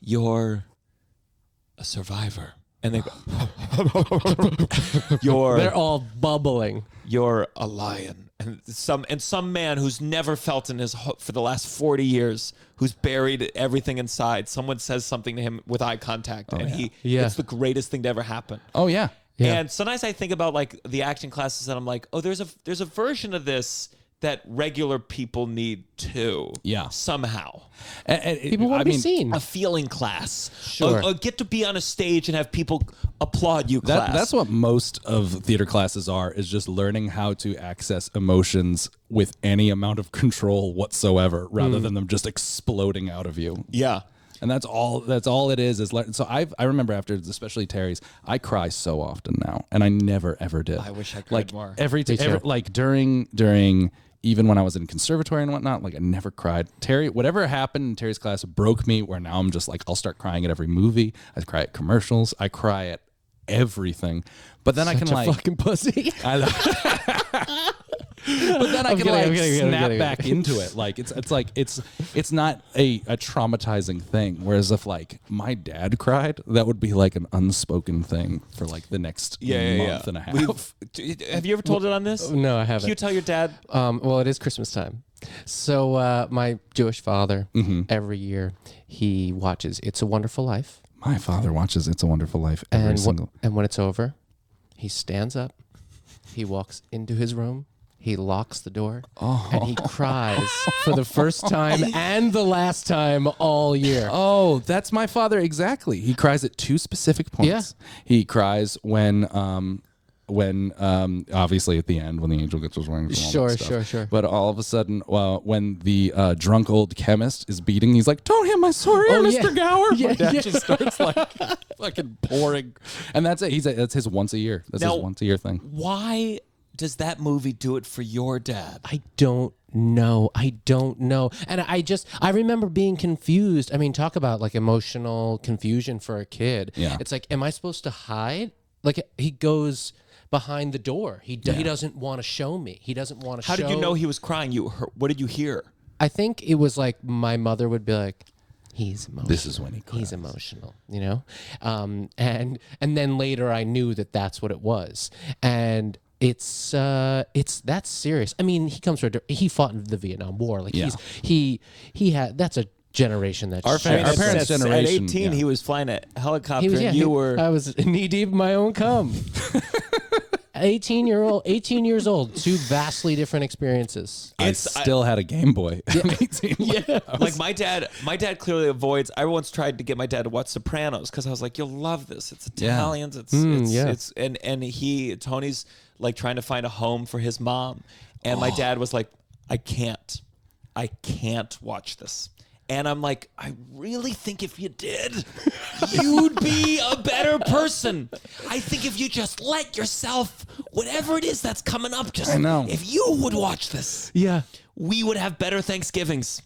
"You're a survivor," and they go, "You're." They're all bubbling. you're a lion. And some man who's never felt in for the last 40 years, who's buried everything inside. Someone says something to him with eye contact, and it's the greatest thing to ever happen. Oh yeah. Yeah. And sometimes I think about like the acting classes, and I'm like, oh, there's a version of this that regular people need too. Yeah. Somehow. And People want to be seen. A feeling class. Sure. Or get to be on a stage and have people applaud you class. That's what most of theater classes are, is just learning how to access emotions with any amount of control whatsoever, rather than them just exploding out of you. Yeah. And that's all it is so I remember after, especially Terry's, I cry so often now, and I never ever did. I wish I cried more. Like during even when I was in conservatory and whatnot, like I never cried. Terry, whatever happened in Terry's class broke me, where now I'm just like, I'll start crying at every movie. I cry at commercials. I cry at everything. But then I can like fucking pussy. But then I can snap back into it. Like it's not a traumatizing thing. Whereas if like my dad cried, that would be like an unspoken thing for like the next month and a half. Have you ever told it on this? No, I haven't. Can you tell your dad? Well, it is Christmas time. So my Jewish father, every year, he watches It's a Wonderful Life. My father watches It's a Wonderful Life And when it's over, he stands up, he walks into his room, he locks the door, and he cries for the first time and the last time all year. Oh, that's my father exactly. He cries at two specific points. Yeah. He cries when obviously at the end when the angel gets his wings. Sure. But all of a sudden, when the drunk old chemist is beating, he's like, "Don't hit my sword, Mr. Gower." My dad just starts like fucking pouring, and that's it. That's his once a year. That's his once a year thing. Why does that movie do it for your dad? I don't know. And I remember being confused. I mean, talk about like emotional confusion for a kid. Yeah. It's like, am I supposed to hide? Like he goes behind the door. He doesn't want to show me. He doesn't want to show. How did you know he was crying? What did you hear? I think it was like my mother would be like, he's emotional. This is when he cries. He's emotional, you know? And then later I knew that that's what it was. And it's that's serious. I mean, he fought in the Vietnam War. Like he had, that's a generation that Our parents' generation. At 18, he was flying a helicopter. I was knee deep in my own cum. 18 years old, two vastly different experiences. I still had a Game Boy. at 18. Like my dad clearly avoids. I once tried to get my dad to watch Sopranos because I was like, "You'll love this. It's Italians. Tony's like trying to find a home for his mom, and my dad was like, I can't watch this." And I'm like, I really think if you did, you'd be a better person. I think if you just let yourself, whatever it is that's coming up, I know. if you would watch this, we would have better Thanksgivings.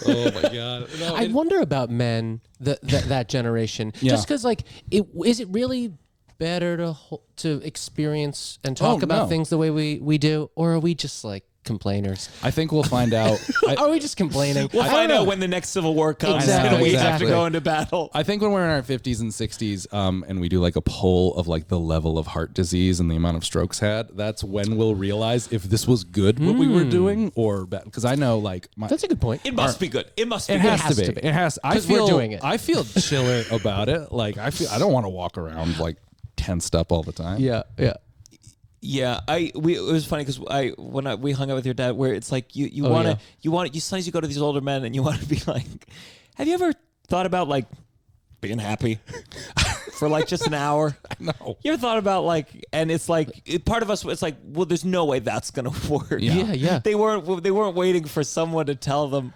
Oh my God. No, I wonder about men, that generation. Just because, like, is it really better to experience and talk about things the way we do, or are we just like complainers? I think we'll find out. Are we just complaining? We'll find out when the next Civil War comes and we have to go into battle. I think when we're in our 50s and 60s and we do like a poll of like the level of heart disease and the amount of strokes had, that's when we'll realize if this was good what we were doing or bad. Because I know like that's a good point. It must be good. It must be it good. has to be. It has. Because we're doing it. I feel chiller about it. Like I don't want to walk around like tensed up all the time. Yeah. Yeah, it was funny because we hung out with your dad, where it's like you sometimes you go to these older men and you want to be like, have you ever thought about like being happy for like just an hour? No. You ever thought about like, and it's like part of us, it's like, well, there's no way that's gonna work. Yeah. They weren't waiting for someone to tell them.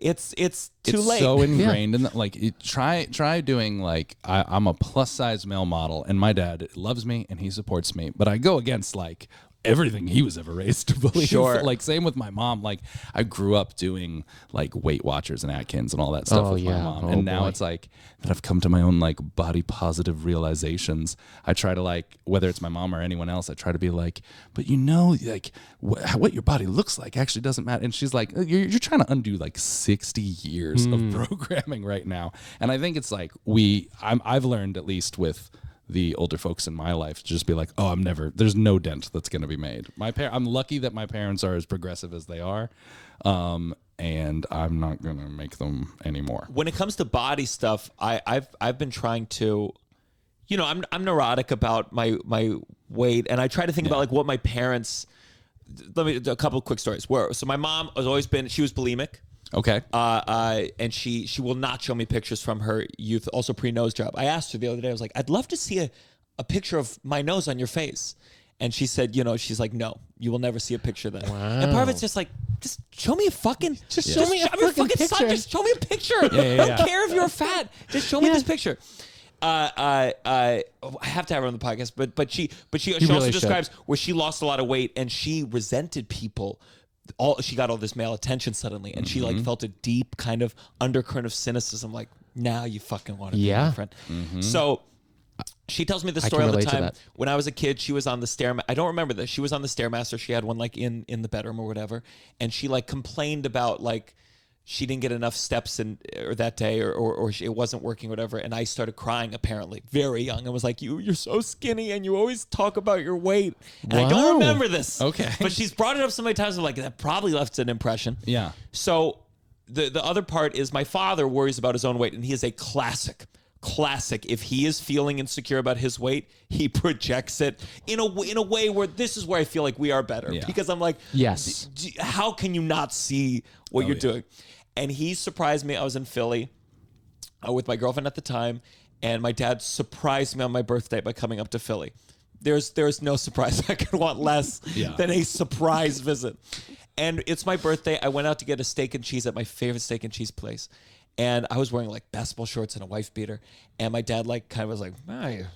It's too late. It's so ingrained in like try doing like I'm a plus size male model and my dad loves me and he supports me, but I go against like everything he was ever raised to believe. Sure. Like same with my mom. Like I grew up doing like Weight Watchers and Atkins and all that stuff with my mom. And now it's like that I've come to my own like body positive realizations. I try to like, whether it's my mom or anyone else, I try to be like, but you know, like what your body looks like actually doesn't matter. And she's like, you're trying to undo like 60 years of programming right now. And I think it's like I've learned, at least with the older folks in my life to just be like, oh, there's no dent that's going to be made. I'm lucky that my parents are as progressive as they are. And I'm not going to make them anymore. When it comes to body stuff, I've been trying to, I'm neurotic about my weight, and I try to think about like what my parents. Let me a couple of quick stories. So my mom has always been, she was bulimic. Okay. And she will not show me pictures from her youth, also pre-nose job. I asked her the other day, I was like, I'd love to see a picture of my nose on your face. And she said, she's like, no, you will never see a picture of that. Wow. And part of it's just like, just show me a fucking, show me a fucking picture. Son, just show me a picture. I don't care if you're fat. Just show me this picture. I have to have her on the podcast, but she also describes where she lost a lot of weight and she resented people. She got all this male attention suddenly, and she like felt a deep kind of undercurrent of cynicism. Like, now you fucking want to be my friend. So she tells me the story all the time. When I was a kid, she was on the Stairmaster. I don't remember this. She was on the Stairmaster. She had one like in the bedroom or whatever, and she like complained about like she didn't get enough steps or that day or it wasn't working or whatever. And I started crying, apparently very young. I was like, you're so skinny and you always talk about your weight. And I don't remember this. Okay. But she's brought it up so many times. I'm like, that probably left an impression. Yeah. So the other part is my father worries about his own weight, and he is a classic. If he is feeling insecure about his weight, he projects it in a way where this is where I feel like we are better, because I'm like, yes, how can you not see what you're doing? And he surprised me. I was in Philly with my girlfriend at the time, and my dad surprised me on my birthday by coming up to Philly. There's no surprise I could want less than a surprise visit. And it's my birthday. I went out to get a steak and cheese at my favorite steak and cheese place. And I was wearing like basketball shorts and a wife beater. And my dad like kind of was like, you're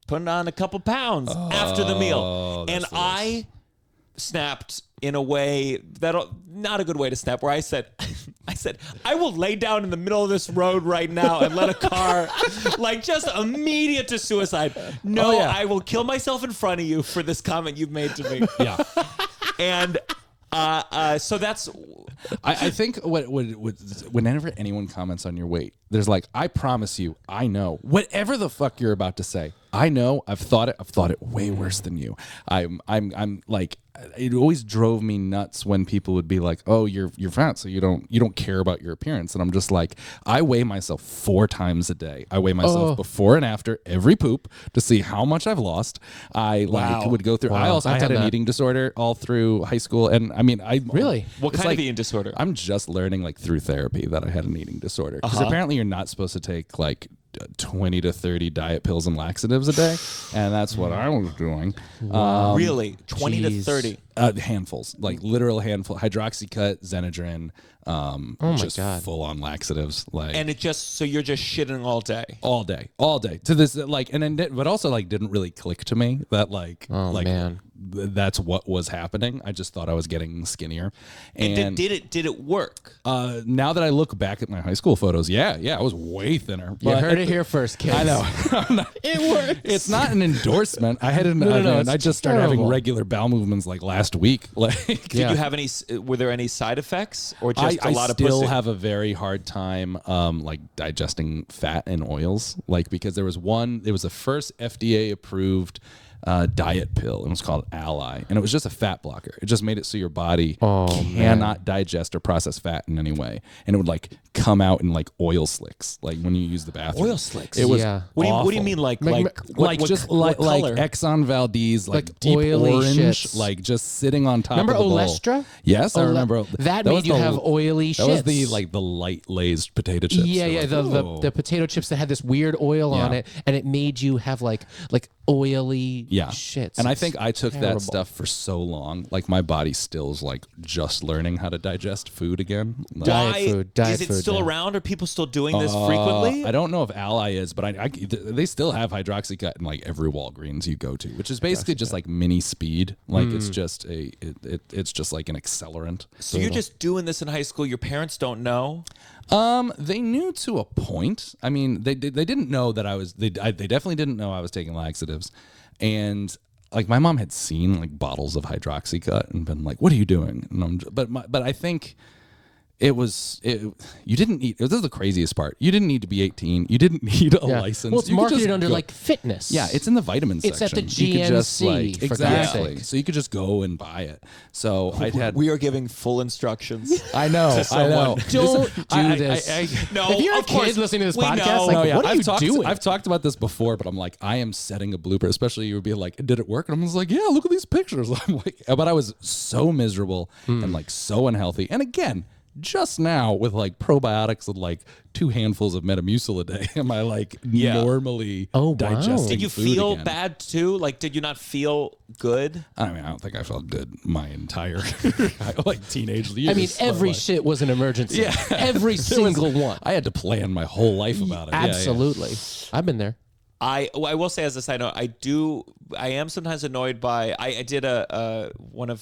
putting on a couple pounds after the meal. And I snapped in a way that not a good way to snap, where I said, I will lay down in the middle of this road right now and let a car like just immediate to suicide. No, I will kill myself in front of you for this comment you've made to me. Yeah. And so that's. I think whenever anyone comments on your weight, there's like, I promise you, I know whatever the fuck you're about to say. I know. I've thought it way worse than you. I'm like, it always drove me nuts when people would be like, "Oh, you're fat, so you don't care about your appearance." And I'm just like, I weigh myself 4 times a day. I weigh myself before and after every poop to see how much I've lost. I would go through. I had an eating disorder all through high school, and I mean, what kind of eating disorder? I'm just learning like through therapy that I had an eating disorder, because apparently you're not supposed to take like 20 to 30 diet pills and laxatives a day, and that's what I was doing. Really? 20 to 30? Handfuls, like literal handful. Hydroxycut, Xenadrin, just full on laxatives. Like, and it just, so you're just shitting all day to this, like, and then, but also like didn't really click to me that like, man, that's what was happening. I just thought I was getting skinnier. And did it work? Now that I look back at my high school photos, I was way thinner. You heard it here first, kids. I know. It works. It's not an endorsement. I had I just started having regular bowel movements like last week. Like, did you have any? Were there any side effects, or just a lot of pussy? I still have a very hard time, like digesting fat and oils, like, because there was the first FDA approved diet pill, and it was called Ally, and it was just a fat blocker. It just made it so your body cannot digest or process fat in any way, and it would like come out in like oil slicks, like when you use the bathroom. Oil slicks. It was What do you mean like Exxon Valdez, like deep oily orange, shits. like just sitting on top. Remember of the bowl. Olestra? Yes, I remember. That made you have oily shits. That was the light glazed potato chips. The potato chips that had this weird oil on it, and it made you have like oily shits. And I think I took that stuff for so long. Like my body still is like just learning how to digest food again. Like, diet food. Is it still around? Are people still doing this frequently? I don't know if Ally is, but they still have Hydroxycut in like every Walgreens you go to, which is basically just like mini speed. Like it's just it's just like an accelerant. So you're just doing this in high school. Your parents don't know. They knew to a point. I mean, they didn't know that I was. They definitely didn't know I was taking laxatives, and like my mom had seen like bottles of Hydroxycut and been like, "What are you doing?" And but I think You didn't need. This is the craziest part. You didn't need to be 18. You didn't need a license. Well, it's You could marketed just under go- like fitness. Yeah, it's in the vitamin It's section. at the You could just, GNC, for God's exactly. sake. So you could just go and buy it. So I had. We are giving full instructions. I know. I know. Don't do I- this. No, If you're a of course, kid listening to this we podcast, know. like, No, yeah, what are you I've doing? I've talked about this before, but I'm like, I am setting a blooper. Especially you would be like, did it work? And I was like, yeah, look at these pictures. I'm like, but I was so miserable and like so unhealthy. And again, just now with like probiotics and like 2 handfuls of Metamucil a day, am I like normally Oh, wow. digesting Did you food feel again? bad too? Like, did you not feel good? I mean, I don't think I felt good my entire like teenage years. I mean, but, every like, shit was an emergency. Yeah. Every single one. I had to plan my whole life about it. Yeah, yeah. Absolutely. I've been there. I will say as a side note, I am sometimes annoyed by I did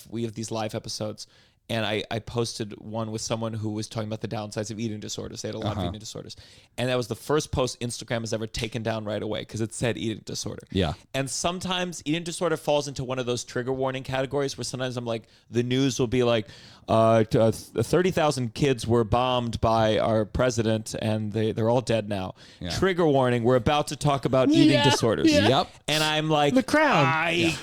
we have these live episodes, and I posted one with someone who was talking about the downsides of eating disorders. They had a lot of eating disorders, and that was the first post Instagram has ever taken down right away because it said eating disorder. Yeah. And sometimes eating disorder falls into one of those trigger warning categories where sometimes I'm like, the news will be like, 30,000 kids were bombed by our president and they're all dead now. Yeah. Trigger warning, we're about to talk about eating disorders. yeah. Yep. And I'm like, The Crown. I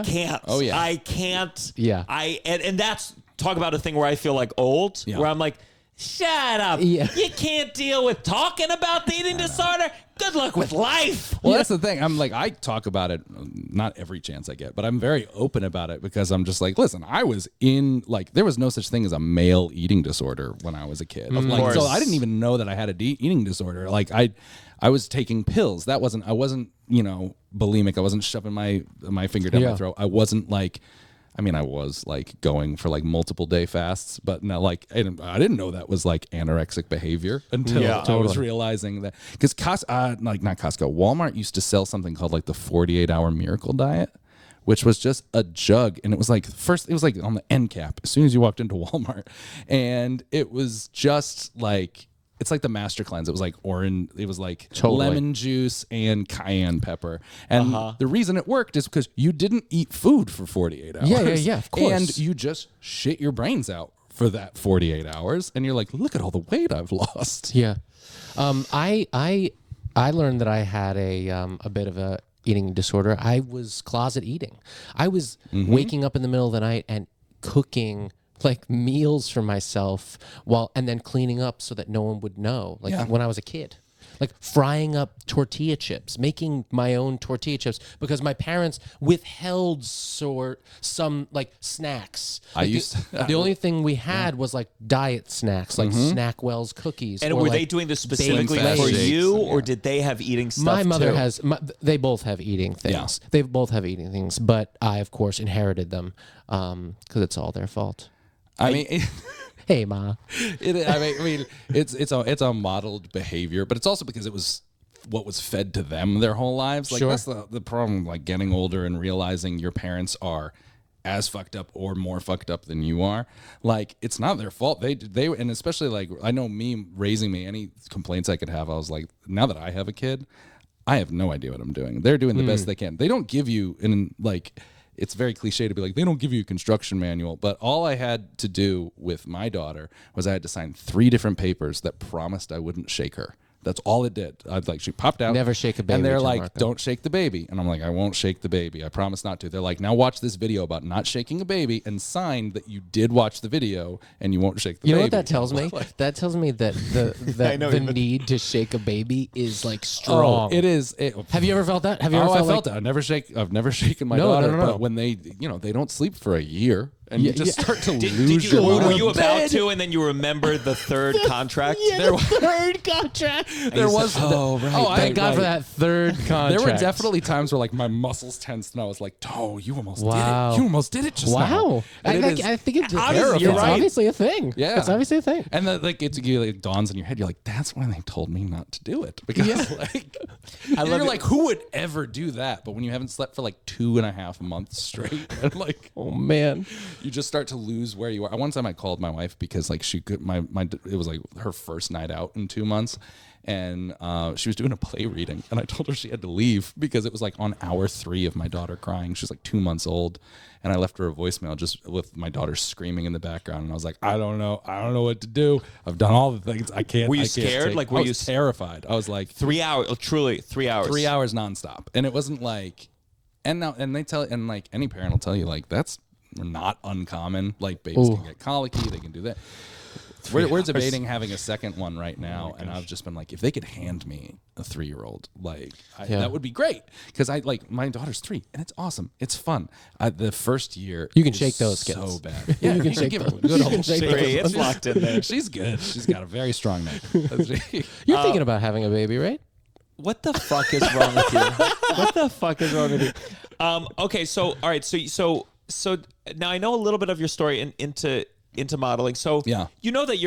can't. Oh, yeah. I can't. Yeah. And that's talk about a thing where I feel like old, Yeah. where I'm like, shut up. Yeah. You can't deal with talking about the eating disorder. Good luck with life. Well, that's the thing. I'm like, I talk about it, not every chance I get, but I'm very open about it because I'm just like, listen, I was in, like, there was no such thing as a male eating disorder when I was a kid. Like, course. so I didn't even know that I had a eating disorder. Like, I was taking pills. I wasn't, bulimic. I wasn't shoving my finger down my throat. I wasn't like, I mean, I was like going for like multiple day fasts, but no, like I didn't know that was like anorexic behavior until I was realizing that because not Costco, Walmart used to sell something called like the 48-hour miracle diet, which was just a jug, and it was like it was like on the end cap as soon as you walked into Walmart, and it was just like. It's like the Master Cleanse. It was like orange. It was like lemon juice and cayenne pepper. And the reason it worked is because you didn't eat food for 48 hours. Yeah, of course. And you just shit your brains out for that 48 hours. And you're like, look at all the weight I've lost. Yeah. I learned that I had a bit of a eating disorder. I was closet eating. I was waking up in the middle of the night and cooking like meals for myself and then cleaning up so that no one would know. Like when I was a kid. Like frying up tortilla chips, making my own tortilla chips because my parents withheld some like snacks. Like the only thing we had was like diet snacks, like Snackwell's cookies. And or were like they doing this specifically baked for lays. you, or did they have eating stuff My mother too? they both have eating things. They both have eating things, but I, of course, inherited them because it's all their fault. I mean... Hey, Ma. It's a modeled behavior, but it's also because it was what was fed to them their whole lives. Like that's the problem. Like getting older and realizing your parents are as fucked up or more fucked up than you are. Like it's not their fault. They and especially like I know me raising me. Any complaints I could have, I was like, now that I have a kid, I have no idea what I'm doing. They're doing the best they can. They don't give you it's very cliche to be like, they don't give you a construction manual, but all I had to do with my daughter was I had to sign 3 different papers that promised I wouldn't shake her. That's all it did. She popped out. Never shake a baby, And they're like, Gianmarco. don't shake the baby. And I'm like, I won't shake the baby. I promise not to. They're like, now watch this video about not shaking a baby and sign that you did watch the video and you won't shake the baby. You know what that tells me? That tells me that the need to shake a baby is like strong. Oh, it is. Have you ever felt that? Have you ever I felt felt like, it. I've never shaken my No, daughter, no. but when they don't sleep for a year and you just start to Did lose you, your were mind. you about to, and then you remember the third contract? third contract? There was Thank God for that third contract. There were definitely times where like my muscles tensed and I was like, "Oh, you almost Wow. did it! You almost did it just now!" Wow. And I think it's Honestly, you're it's right. obviously a thing. Yeah. It's obviously a thing. And then like it dawns in your head. You're like, "That's why they told me not to do it." Because like, you're like, who would ever do that? But when you haven't slept for like 2.5 months straight, and like, Oh, man. You just start to lose where you are. One time I called my wife because like she could it was like her first night out in 2 months, and she was doing a play reading, and I told her she had to leave because it was like on hour 3 of my daughter crying. She was like 2 months old, and I left her a voicemail just with my daughter screaming in the background, and I was like, I don't know what to do. I've done all the things I can't. Were you I can't scared? take. Like, I was terrified. I was like 3 hours, truly 3 hours. 3 hours nonstop, and it wasn't like, and they tell, and like any parent will tell you, like that's not uncommon. Like babies can get colicky, they can do that. We're debating having a second one right now, and I've just been like, if they could hand me a 3-year-old, like that would be great, because I like my daughter's 3, and it's awesome, it's fun. The first year You can is shake those so kids. bad. Yeah, You can shake give those. her a good You can old shake shake. those. It's locked in there. She's good. She's got a very strong neck. You're thinking about having a baby, right? What the fuck is wrong with you? What the fuck is wrong with you? Okay, so all right, so now I know a little bit of your story into modeling. So Yeah. you know that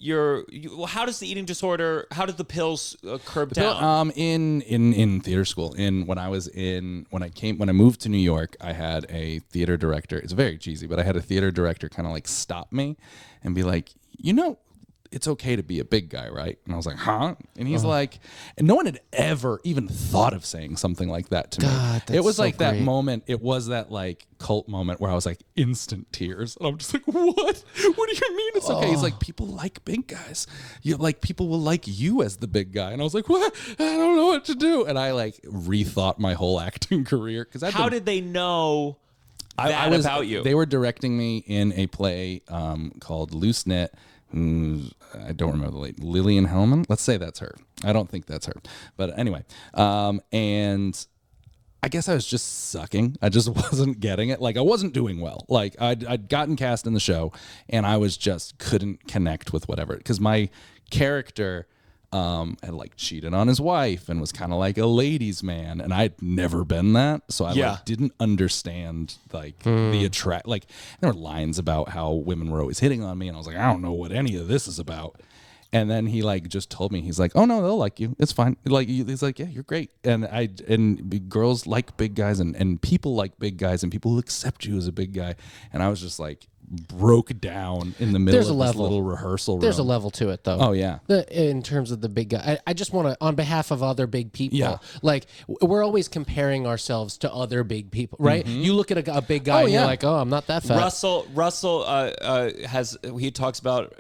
well, how does the eating disorder? How did the pills curb down? In theater school, when I moved to New York, I had a theater director. It's very cheesy, but I had a theater director kind of like stop me and be like, it's okay to be a big guy, right? And I was like, huh? And he's like, and no one had ever even thought of saying something like that to me. It was so like that great. moment. It was that like cult moment where I was like instant tears. And I'm just like, what? What do you mean it's okay? He's like, people like big guys. People will like you as the big guy. And I was like, what? I don't know what to do. And I like rethought my whole acting career. How did they know that about you? They were directing me in a play called Loose Knit. I don't remember the late Lillian Hellman. Let's say that's her. I don't think that's her, but anyway. And I guess I was just sucking. I just wasn't getting it. Like I wasn't doing well. Like I'd gotten cast in the show, and I was just couldn't connect with whatever, because my character had like cheated on his wife and was kind of like a ladies' man, and I'd never been that, so I like didn't understand like the attract. Like there were lines about how women were always hitting on me, and I was like, I don't know what any of this is about. And then he like just told me, he's like, oh no, they'll like you, it's fine. Like he's like, yeah, you're great. And girls like big guys, and people like big guys, and people who accept you as a big guy. And I was just like broke down in the middle of this little rehearsal room. There's a level to it, though. Oh yeah. In terms of the big guy, I just want to, on behalf of other big people, like we're always comparing ourselves to other big people, right? You look at a big guy, and you're like, oh, I'm not that fat. Russell he talks about,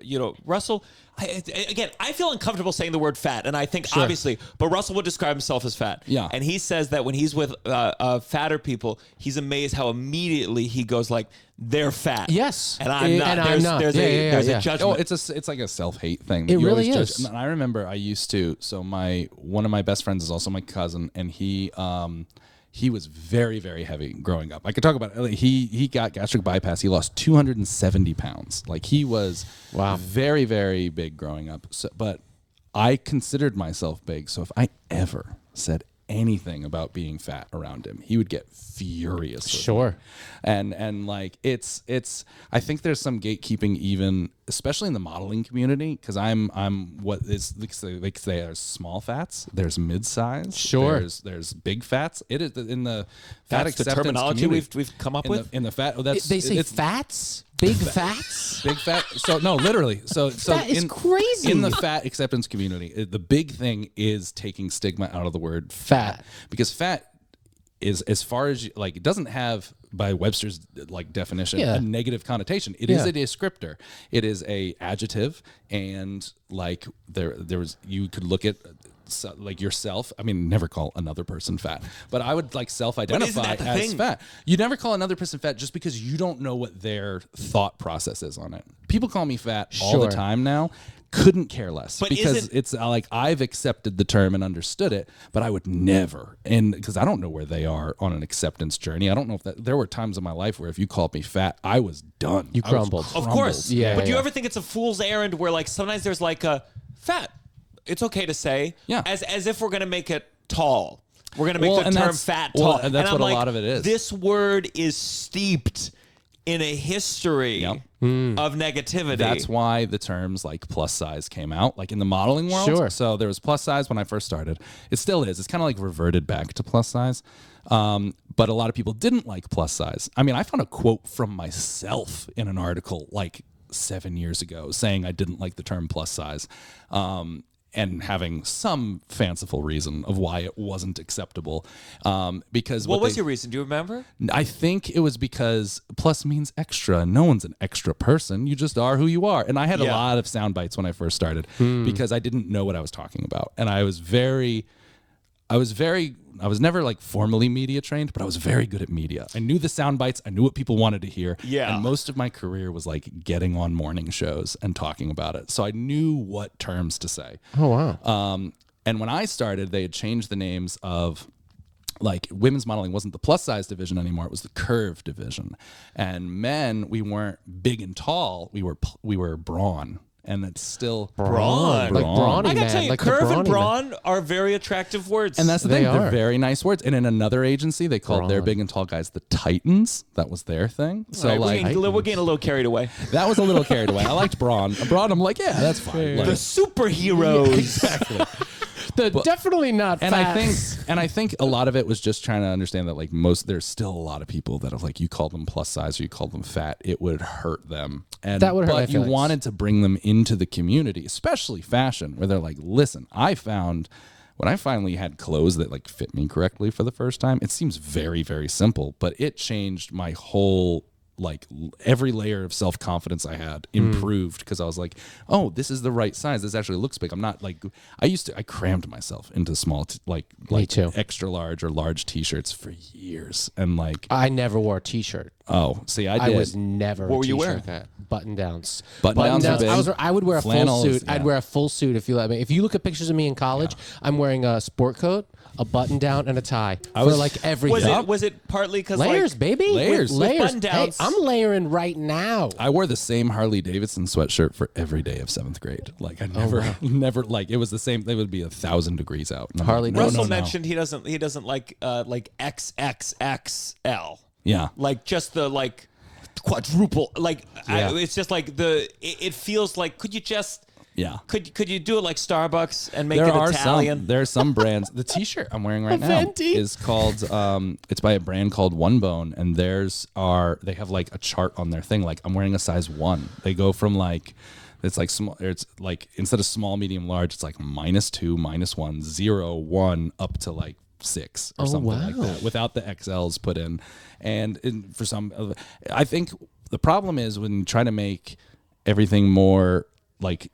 Russell. I feel uncomfortable saying the word fat, and I think obviously, but Russell would describe himself as fat. Yeah. And he says that when he's with fatter people, he's amazed how immediately he goes like, they're fat. Yes. And I'm not. And I'm not. There's a judgment. Oh, it's like a self-hate thing. It really is. And I remember I used to. So one of my best friends is also my cousin, and he was very, very heavy growing up. I could talk about it. Like, he got gastric bypass. He lost 270 pounds. Like he was very, very big growing up. So, but I considered myself big. So if I ever said anything about being fat around him, he would get furious with me. And like it's I think there's some gatekeeping, even especially in the modeling community, because I'm what is they say there's small fats, there's mid-size, there's big fats. It is in the fat That's the acceptance terminology community. we've come up with in the fat. They say fats, big fats. Big fat. So no, literally. So That is crazy. In the fat acceptance community, the big thing is taking stigma out of the word fat, because fat is, as far as like, it doesn't have, by Webster's like definition, a negative connotation. It is a descriptor. It is a adjective, and like there was, you could look at like yourself. I mean, never call another person fat, but I would like self-identify as fat. You never call another person fat just because you don't know what their thought process is on it. People call me fat all the time now. Couldn't care less, but because it's like I've accepted the term and understood it, but I would never, and because I don't know where they are on an acceptance journey. I don't know if there were times in my life where if you called me fat, I was done. You crumbled. Of course. But do you ever think it's a fool's errand where like sometimes there's like a fat, it's okay to say, as if we're going to make it tall. We're going to make the term fat tall. And that's what a lot of it is. This word is steeped in a history of negativity. That's why the terms like plus size came out, like in the modeling world. So there was plus size when I first started. It still is. It's kind of like reverted back to plus size. But a lot of people didn't like plus size. I mean, I found a quote from myself in an article like 7 years ago saying I didn't like the term plus size, and having some fanciful reason of why it wasn't acceptable. Because What was your reason? Do you remember? I think it was because plus means extra, and no one's an extra person. You just are who you are. And I had a Yeah. lot of sound bites when I first started because I didn't know what I was talking about. And I was never like formally media trained, but I was very good at media. I knew the sound bites. I knew what people wanted to hear. Yeah. And most of my career was like getting on morning shows and talking about it. So I knew what terms to say. Oh, wow. And when I started, they had changed the names of like women's modeling wasn't the plus size division anymore. It was the curve division. And men, we weren't big and tall. We were brawn. And it's still Brawn. Like brawny I gotta man. tell you, like the curve and brawny man. brawn are very attractive words. And that's the They thing. They're are. very nice words. And in another agency, they called their Brawn. big and tall guys the Titans. That was their thing. So All right, like we're getting a little carried away. that was a little carried away. I liked Braun. Braun, I'm like, yeah, that's fine. Like, The superheroes. exactly. Definitely not And fat. I think a lot of it was just trying to understand that like there's still a lot of people that if like you called them plus size or you called them fat, it would hurt them. And That would hurt my but you feelings. wanted to bring them into the community, especially fashion, where they're like, listen, I found when I finally had clothes that like fit me correctly for the first time, it seems very, very simple, but it changed my whole like every layer of self-confidence I had improved because I was like, oh, this is the right size. This actually looks big. I'm not like I crammed myself into small like too. extra large or large t-shirts for years. And like, I never wore a t-shirt. oh, see, I I did. was never What a were you t-shirt wearing? guy. Button-downs. Button-downs are big. I would wear a Flannels, full suit. yeah. I'd wear a full suit if you let me. If you look at pictures of me in college, I'm wearing a sport coat, a button-down, and a tie for like everything. Was it partly because Layers, baby. Layers. With With layers. button-downs. Hey, I'm layering right now. I wore the same Harley Davidson sweatshirt for every day of 7th grade. Like I never like it was the same. It would be 1,000 degrees out. And I'm Harley like, no, Russell no, no. mentioned he doesn't like XXXL. Yeah. Like just the like quadruple. Like Yeah. it's just like it feels like could you just Yeah. could you do it like Starbucks and make There it are Italian? there are some brands. The T-shirt I'm wearing right now Venti. is called. It's by a brand called One Bone, and they have like a chart on their thing. Like I'm wearing a size 1. They go from like. It's like small. It's like instead of small, medium, large, it's like -2, -1, 0, 1, up to like 6 or something like wow. that, without the XLs put in. And for some, I think the problem is when you try to make everything more like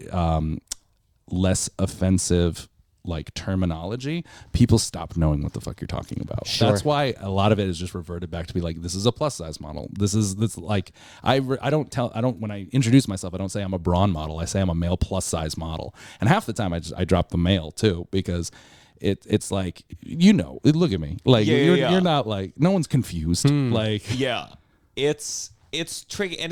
less offensive, like terminology, people stop knowing what the fuck you're talking about. Sure. That's why a lot of it is just reverted back to be like, this is a plus size model. This like I don't when I introduce myself, I don't say I'm a brawn model. I say I'm a male plus size model. And half the time I drop the male too because it's like, look at me. Like Yeah, you're not like no one's confused. Like Yeah, it's tricky, and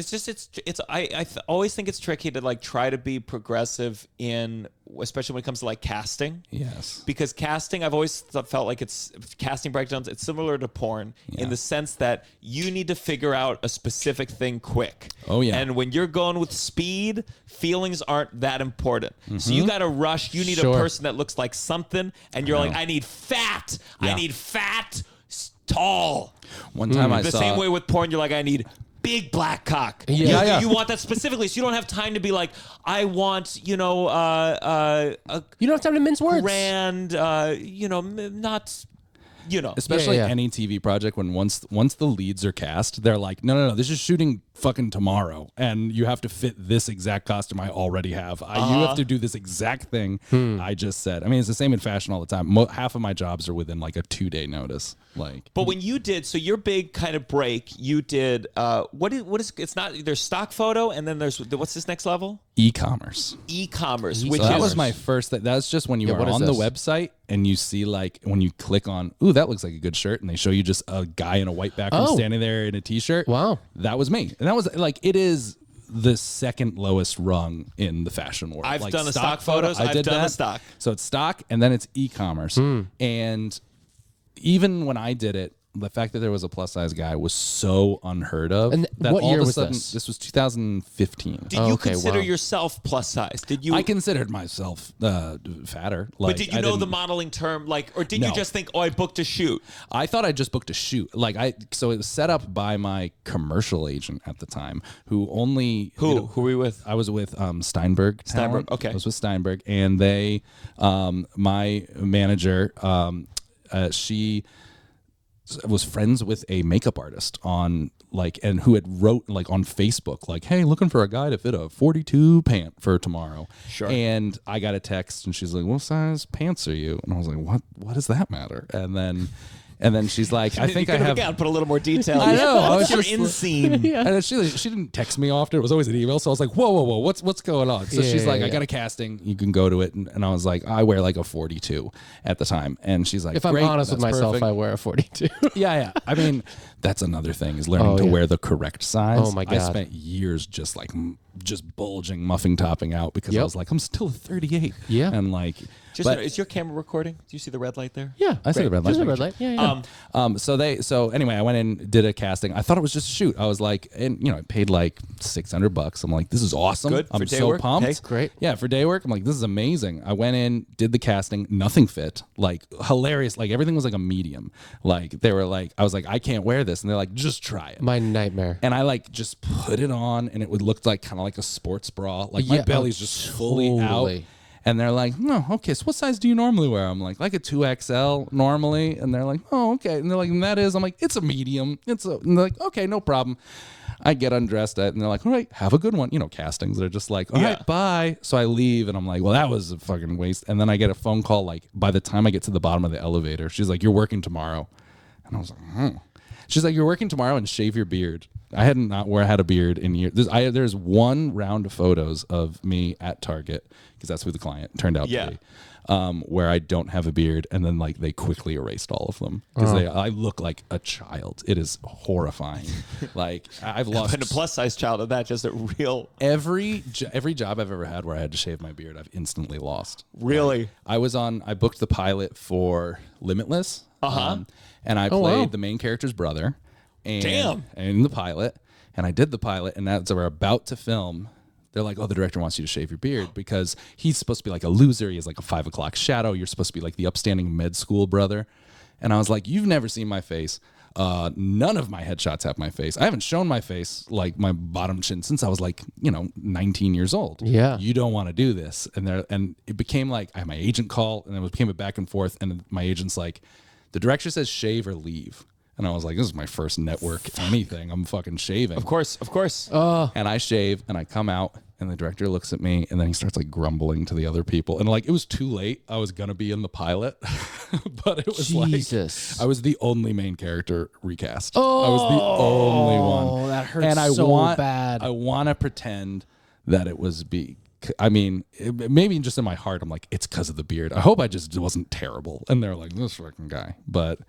I always think it's tricky to like try to be progressive in, especially when it comes to like casting. yes. Because casting, I've always felt like it's casting breakdowns. It's similar to porn in the sense that you need to figure out a specific thing quick. Oh, yeah. And when you're going with speed, feelings aren't that important. So you got to rush. You need Sure. a person that looks like something, and you're like, I need fat. I Yeah. need fat, tall. One time I The saw same way with porn, you're like, I need big black cock. Yeah. Yeah. You want that specifically, so you don't have time to be like, I want, a You don't have time to mince words. grand, not, especially Yeah, yeah. any TV project when once the leads are cast, they're like, no, this is shooting fucking tomorrow, and you have to fit this exact costume I already have. You have to do this exact thing I just said. I mean, it's the same in fashion all the time. Half of my jobs are within like a 2-day notice. Like, But when you did, so your big kind of break, you did, what is, it's not, there's stock photo, and then there's, what's this next level? e-commerce. E-commerce, which So that is, was my first. That's just when you are what is on the this? website and you see like when you click on, ooh, that looks like a good shirt, and they show you just a guy in a white background Oh. standing there in a t-shirt. Wow. That was me, and that was like it is the second lowest rung in the fashion world. I've Like, done the stock photos. I've did done the that. stock. So it's stock, and then it's e-commerce, and even when I did it, the fact that there was a plus size guy was so unheard of. And that what all year of a was sudden, this? was 2015. Did you Okay, consider wow. yourself plus size? Did you? I considered myself fatter. Like, but did you I know the didn't- modeling term, like, or did you No. just think, oh, I booked a shoot? I thought I just booked a shoot. So it was set up by my commercial agent at the time, who only Who were you with? I was with Steinberg. Talent. okay. I was with Steinberg, and they, my manager, she was friends with a makeup artist on and who had wrote on Facebook, like, hey, looking for a guy to fit a 42 pant for tomorrow. Sure. And I got a text and she's like, what size pants are you? And I was like, what does that matter? And then she's like, I think I have. Put a little more detail. I know, I What's was your just inseam? And then she didn't text me often. It was always an email. So I was like, whoa, what's going on? So she's like, I got a casting. You can go to it. And I was like, I wear like a 42 at the time. And she's like, If I'm great, honest with that's myself, perfect. I wear a 42. Yeah. I mean, that's another thing is learning to yeah. wear the correct size. Oh, my I God. spent years just bulging, muffing, topping out because I Yep. was like, I'm still a 38. Yeah. And Is your camera recording? Do you see the red light there? Yeah, I see the red light. There's a red light. Yeah, yeah. So anyway, I went in, did a casting. I thought it was just a shoot. I was like, and I paid like $600. I'm like, this is awesome. Good for I'm day so work? pumped. Hey, great. Yeah, for day work. I'm like, this is amazing. I went in, did the casting, nothing fit. Like hilarious. Like everything was like a medium. Like they were like, I was like, I can't wear this. And they're like, just try it. My nightmare. And I just put it on and it would look like kind of like a sports bra. Like my Yeah, belly's just fully out. totally. And they're like, no, okay, so what size do you normally wear? I'm like a 2XL normally. And they're like, oh, okay. And they're like, and that is? I'm like, it's a medium. And they're like, okay, no problem. I get undressed and they're like, all right, have a good one. Castings. They're just like, all right, bye. So I leave and I'm like, well, that was a fucking waste. And then I get a phone call, like, by the time I get to the bottom of the elevator, she's like, you're working tomorrow. And I was like, She's like, you're working tomorrow and shave your beard. I hadn't had a beard in years. There's one round of photos of me at Target, because that's who the client turned out to be, where I don't have a beard, and then they quickly erased all of them because I look like a child. It is horrifying. I've lost And a plus size child of that, just a real. every job I've ever had where I had to shave my beard. I've instantly lost. Really? I booked the pilot for Limitless. And I played wow. the main character's brother. And, Damn. And the pilot. And I did the pilot. And as we're about to film, they're like, oh, the director wants you to shave your beard because he's supposed to be like a loser. He has like a 5 o'clock shadow. You're supposed to be like the upstanding med school brother. And I was like, you've never seen my face. None of my headshots have my face. I haven't shown my face, like my bottom chin, since I was 19 years old. Yeah. You don't want to do this. And it became like, I had my agent call, and it became a back and forth. And my agent's like, the director says shave or leave. And I was like, this is my first network anything. I'm fucking shaving. Of course. And I shave and I come out and the director looks at me and then he starts grumbling to the other people. And it was too late. I was going to be in the pilot, but it was Jesus. I was the only main character recast. I was the only one. Oh, that hurts and I so want, bad. I want to pretend that it was maybe just in my heart, I'm like, it's because of the beard. I hope I just wasn't terrible. And they're like, this fucking guy. But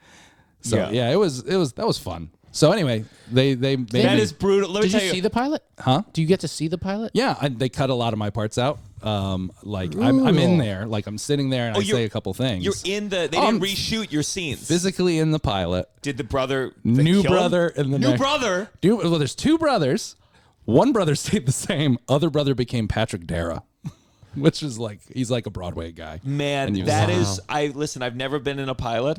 it was fun. So anyway, they made That me- is brutal. Let me Did tell you you. see the pilot? Huh? Do you get to see the pilot? Yeah, they cut a lot of my parts out. I'm in there, I'm sitting there and I say a couple things. You're in the. They didn't reshoot your scenes. physically in the pilot. Did the brother? New kill him? brother in the new next- brother. Well, there's two brothers. One brother stayed the same. Other brother became Patrick Dara, which is he's like a Broadway guy. Man, And he was that like- is. Listen. I've never been in a pilot.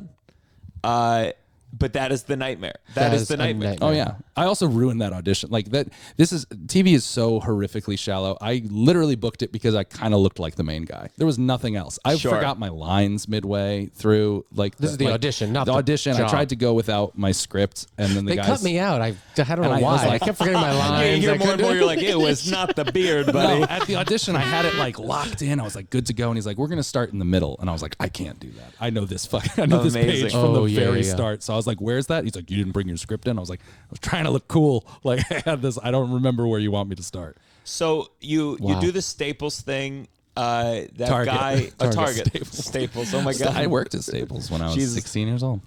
But that is the nightmare. That is is the a nightmare. nightmare. Oh yeah, I also ruined that audition. TV is so horrifically shallow. I literally booked it because I kind of looked like the main guy. There was nothing else. I Sure. forgot my lines midway through. This is the audition, not the the audition. I job. tried to go without my script, and then the They guys cut me out. I don't know I was why. like- I kept forgetting my Yeah, lines. you I hear more and couldn't more. do You're like, it was not the beard, buddy. No, at the audition, I had it locked in. I was good to go. And he's like, we're going to start in the middle. And I was like, I can't do that. I know this I know this Amazing. page from the Oh, yeah, very yeah. start. So I was like, where's that? He's like, you didn't bring your script in. I was like, I was trying to look cool. I had this. I don't remember where you want me to start. So you Wow. do the Staples thing. That Target. guy, Target. Target, Staples. Oh my god! I worked at Staples when I was Jesus. 16 years old.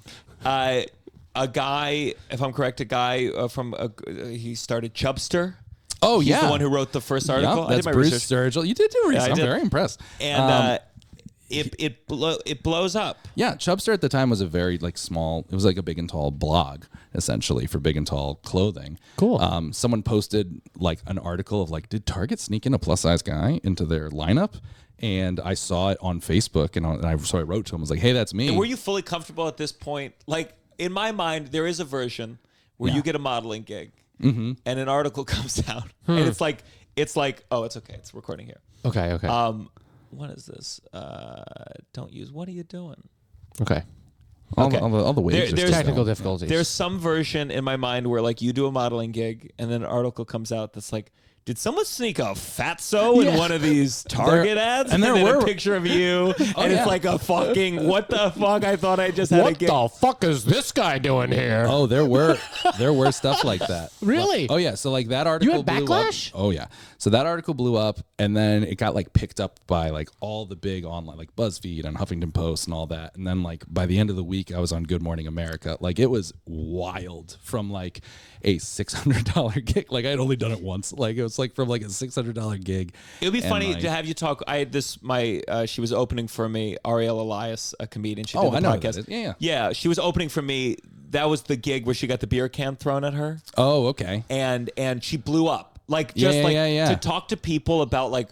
A guy, if I'm correct, he started Chubster. Oh, He's the one who wrote the first article. Yep, I did that's my Bruce research. Sturgill. You did do research. I I'm did. very impressed. And it blows up. Yeah, Chubster at the time was a very like small. It was like a Big and Tall blog essentially for Big and Tall clothing. Cool. Someone posted like an article of like, did Target sneak in a plus size guy into their lineup? And I saw it on Facebook, so I wrote to him. I was like, "Hey, that's me." And were you fully comfortable at this point? Like in my mind, there is a version where you get a modeling gig, and an article comes out, and it's like, oh, it's okay, it's recording here. Okay. What is this? Don't use. What are you doing? Okay. all, okay. all the waves. There's are Technical still- difficulties. There's some version in my mind where like you do a modeling gig, and then an article comes out that's like, did someone sneak a fatso in one of these Target ads? and there then were- a picture of you, and yeah. it's like a fucking what the fuck? I thought I just had a what gig. the fuck is this guy doing here? Oh, there were stuff like that. Really? Oh yeah. So like that article. had blew backlash? Up. Oh yeah. So that article blew up, and then it got like picked up by like all the big online, like BuzzFeed and Huffington Post and all that. And then like by the end of the week, I was on Good Morning America. Like it was wild from like a $600 gig. Like I had only done it once. Like it was like from like a $600 gig. It would be And, funny like- to have you talk. I had this. She was opening for me. Ariel Elias, a comedian. She Oh, did the I know who podcast. that is. Yeah. Yeah, she was opening for me. That was the gig where she got the beer can thrown at her, Oh, okay. and she blew up. Like just Yeah. to talk to people about like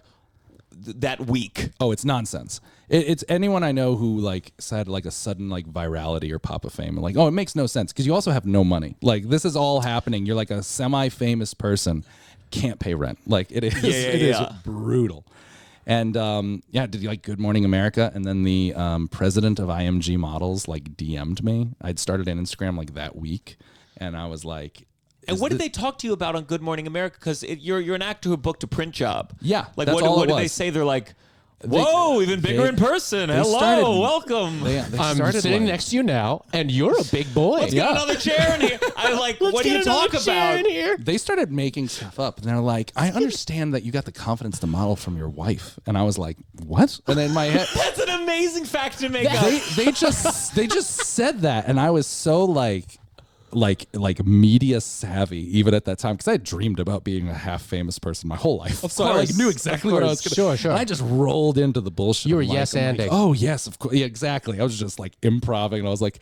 that week. Oh, it's nonsense. It's anyone I know who like had like a sudden like virality or pop of fame and like, oh, it makes no sense because you also have no money. Like this is all happening. You're like a semi-famous person, can't pay rent. Like it is, it is yeah. brutal. And did you like Good Morning America? And then the president of IMG Models like DM'd me. I'd started an Instagram like that week, and I was like. And what did they talk to you about on Good Morning America? Because you're an actor who booked a print job. Yeah, Like that's what all what it did they was. say? They're like, whoa, even bigger in person. Hello, started- welcome. They I'm started sitting like- next to you now, and you're a big boy. Let's get another chair in here. I was like, what do you talk about? They started making stuff up, and they're like, "I understand that you got the confidence to model from your wife," and I was like, "What?" And in my head, That's an amazing fact to make up. they just said that, and I was so like media savvy even at that time because I had dreamed about being a half famous person my whole life. So I like course. knew exactly what I was going to. Sure. And I just rolled into the bullshit. You were I'm like- yes-anding. Oh yes, of course. Yeah, exactly. I was just like improving, and I was like,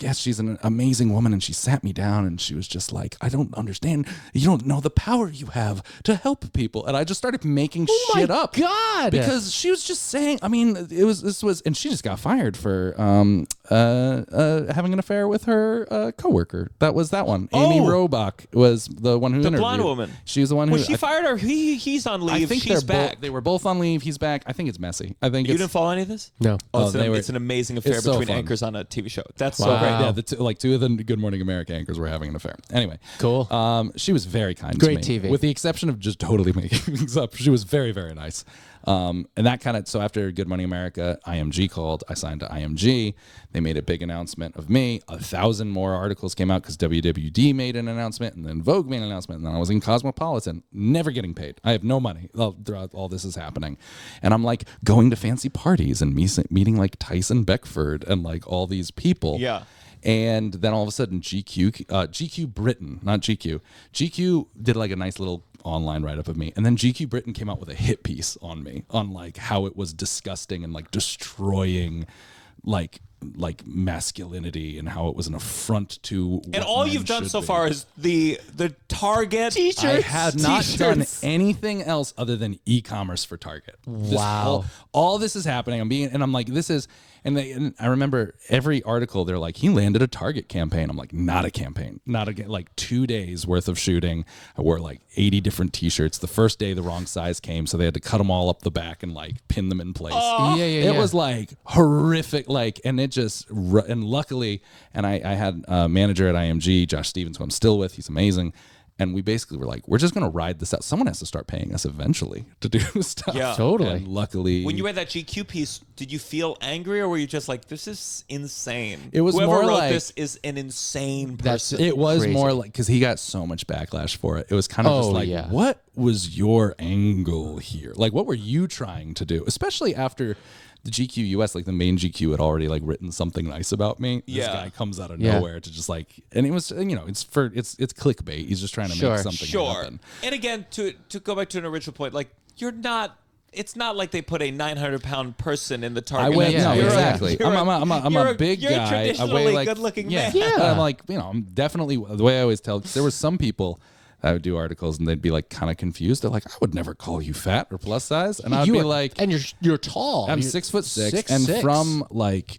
yes, she's an amazing woman, and she sat me down, and she was just like, I don't understand. You don't know the power you have to help people, and I just started making shit up. God. Because she was just saying. I mean, and she just got fired for having an affair with her coworker. That was that one. Amy Oh. Robach was the one who The interviewed. blonde woman. She was the one who. Was she fired or he's on leave? I think She's they're back. They were both on leave. He's back. I think it's messy. I think You it's didn't follow any of this? No. Oh, Oh, they were- it's an amazing affair it's so between fun. anchors on a TV show. That's Wow. so great. Yeah, two of the Good Morning America anchors were having an affair. Anyway, Cool. She was very kind. Great to me, TV. with the exception of just totally making things up. She was very, very nice. And that kind of so after Good Morning America, IMG called. I signed to IMG. They made a big announcement of me. 1,000 more articles came out because WWD made an announcement, and then Vogue made an announcement, and then I was in Cosmopolitan, never getting paid. I have no money throughout all this is happening, and I'm like going to fancy parties and meeting like Tyson Beckford and like all these people. Yeah. And then all of a sudden, GQ Britain, not GQ. GQ did like a nice little online write-up of me. And then GQ Britain came out with a hit piece on me, on like how it was disgusting and like destroying like masculinity and how it was an affront to And what all men you've done should so be. far is the Target I had not done T-shirts. anything else other than e-commerce for Target. Wow. All this is happening. I'm like, this is, and I remember every article, they're like, he landed a Target campaign. I'm like, not a campaign, like 2 days worth of shooting. I wore like 80 different T-shirts. The first day, the wrong size came, so they had to cut them all up the back and like pin them in place. It was like horrific, like, and it just, and luckily, and I had a manager at IMG, Josh Stevens, who I'm still with. He's amazing. And we basically were like, we're just going to ride this out. Someone has to start paying us eventually to do stuff. Yeah. Totally. And luckily, When you read that GQ piece, did you feel angry or were you just like, this is insane? It was Whoever more wrote like- this is an insane That's person. it was Crazy. more like, because he got so much backlash for it. It was kind of just Oh, like, yeah. what was your angle here? Like, what were you trying to do? Especially after the GQ US, like the main GQ had already like written something nice about me. This Yeah. guy comes out of Yeah. nowhere to just like, and it was, it's clickbait. He's just trying to Sure. make something Sure. happen. And again, to go back to an original point, like you're not it's not like they put a 900-pound person in the I target. weigh, Yeah, no, yeah, exactly. You're I'm a big you're a guy. I traditionally weigh like good-looking yeah. man. Yeah. I'm like, I'm definitely the way I always tell. There were some people I would do articles and they'd be like kind of confused. They're like, I would never call you fat or plus size, and I'd be like, and you're tall. I'm You're 6'6", and 6'6".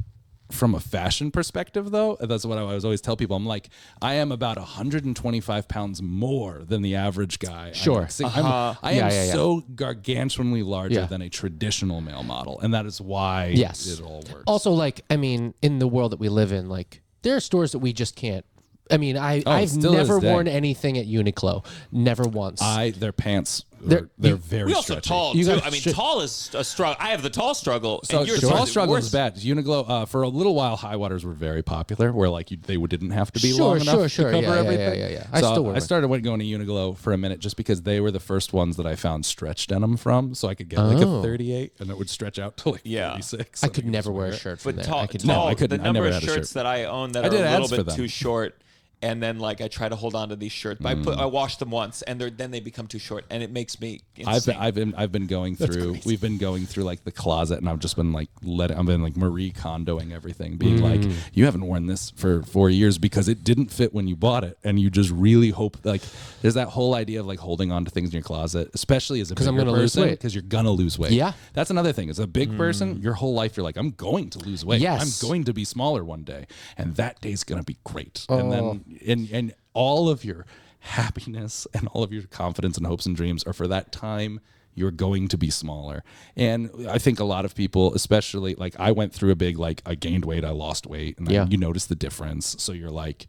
from a fashion perspective, though, that's what I always tell people. I'm like, I am about 125 pounds more than the average guy. Sure. I am Yeah. so gargantuanly larger Yeah. than a traditional male model, and that is why Yes. it all works. Also, like, I mean, in the world that we live in, like, there are stores that we just can't. I mean, I've still never is day. worn anything at Uniqlo. Never once. Their pants, They're- they're very We also stretchy. tall You too. got I mean, shit. tall is a struggle. I have the tall struggle. So and you're the tall worse. struggle is bad. Uniqlo, for a little while, high waters were very popular, where like they didn't have to be Sure, long enough sure. to cover Yeah, everything. yeah. I I still wear I started going to Uniqlo for a minute just because they were the first ones that I found stretch denim from, so I could get like a 38, and it would stretch out to like 36. I could never wear a shirt from But there. tall, I could tall I couldn't. the I number never of had a shirts shirt. that I own that I are did a ads little for bit them. too short, and then like I try to hold on to these shirts, but I wash them once, and then they become too short, and it makes me insane. I've been going through. We've been going through like the closet, and I've just been like I've been like Marie Kondoing everything, being like, you haven't worn this for 4 years because it didn't fit when you bought it, and you just really hope like there's that whole idea of like holding on to things in your closet, especially as a bigger I'm gonna lose person, weight. because you're gonna lose weight. Yeah. That's another thing. As a big person, your whole life you're like, I'm going to lose weight. Yes. I'm going to be smaller one day, and that day's gonna be great. And then and all of your happiness and all of your confidence and hopes and dreams are for that time you're going to be smaller. And I think a lot of people, especially like I went through a big like I gained weight, I lost weight, and then you notice the difference. So you're like,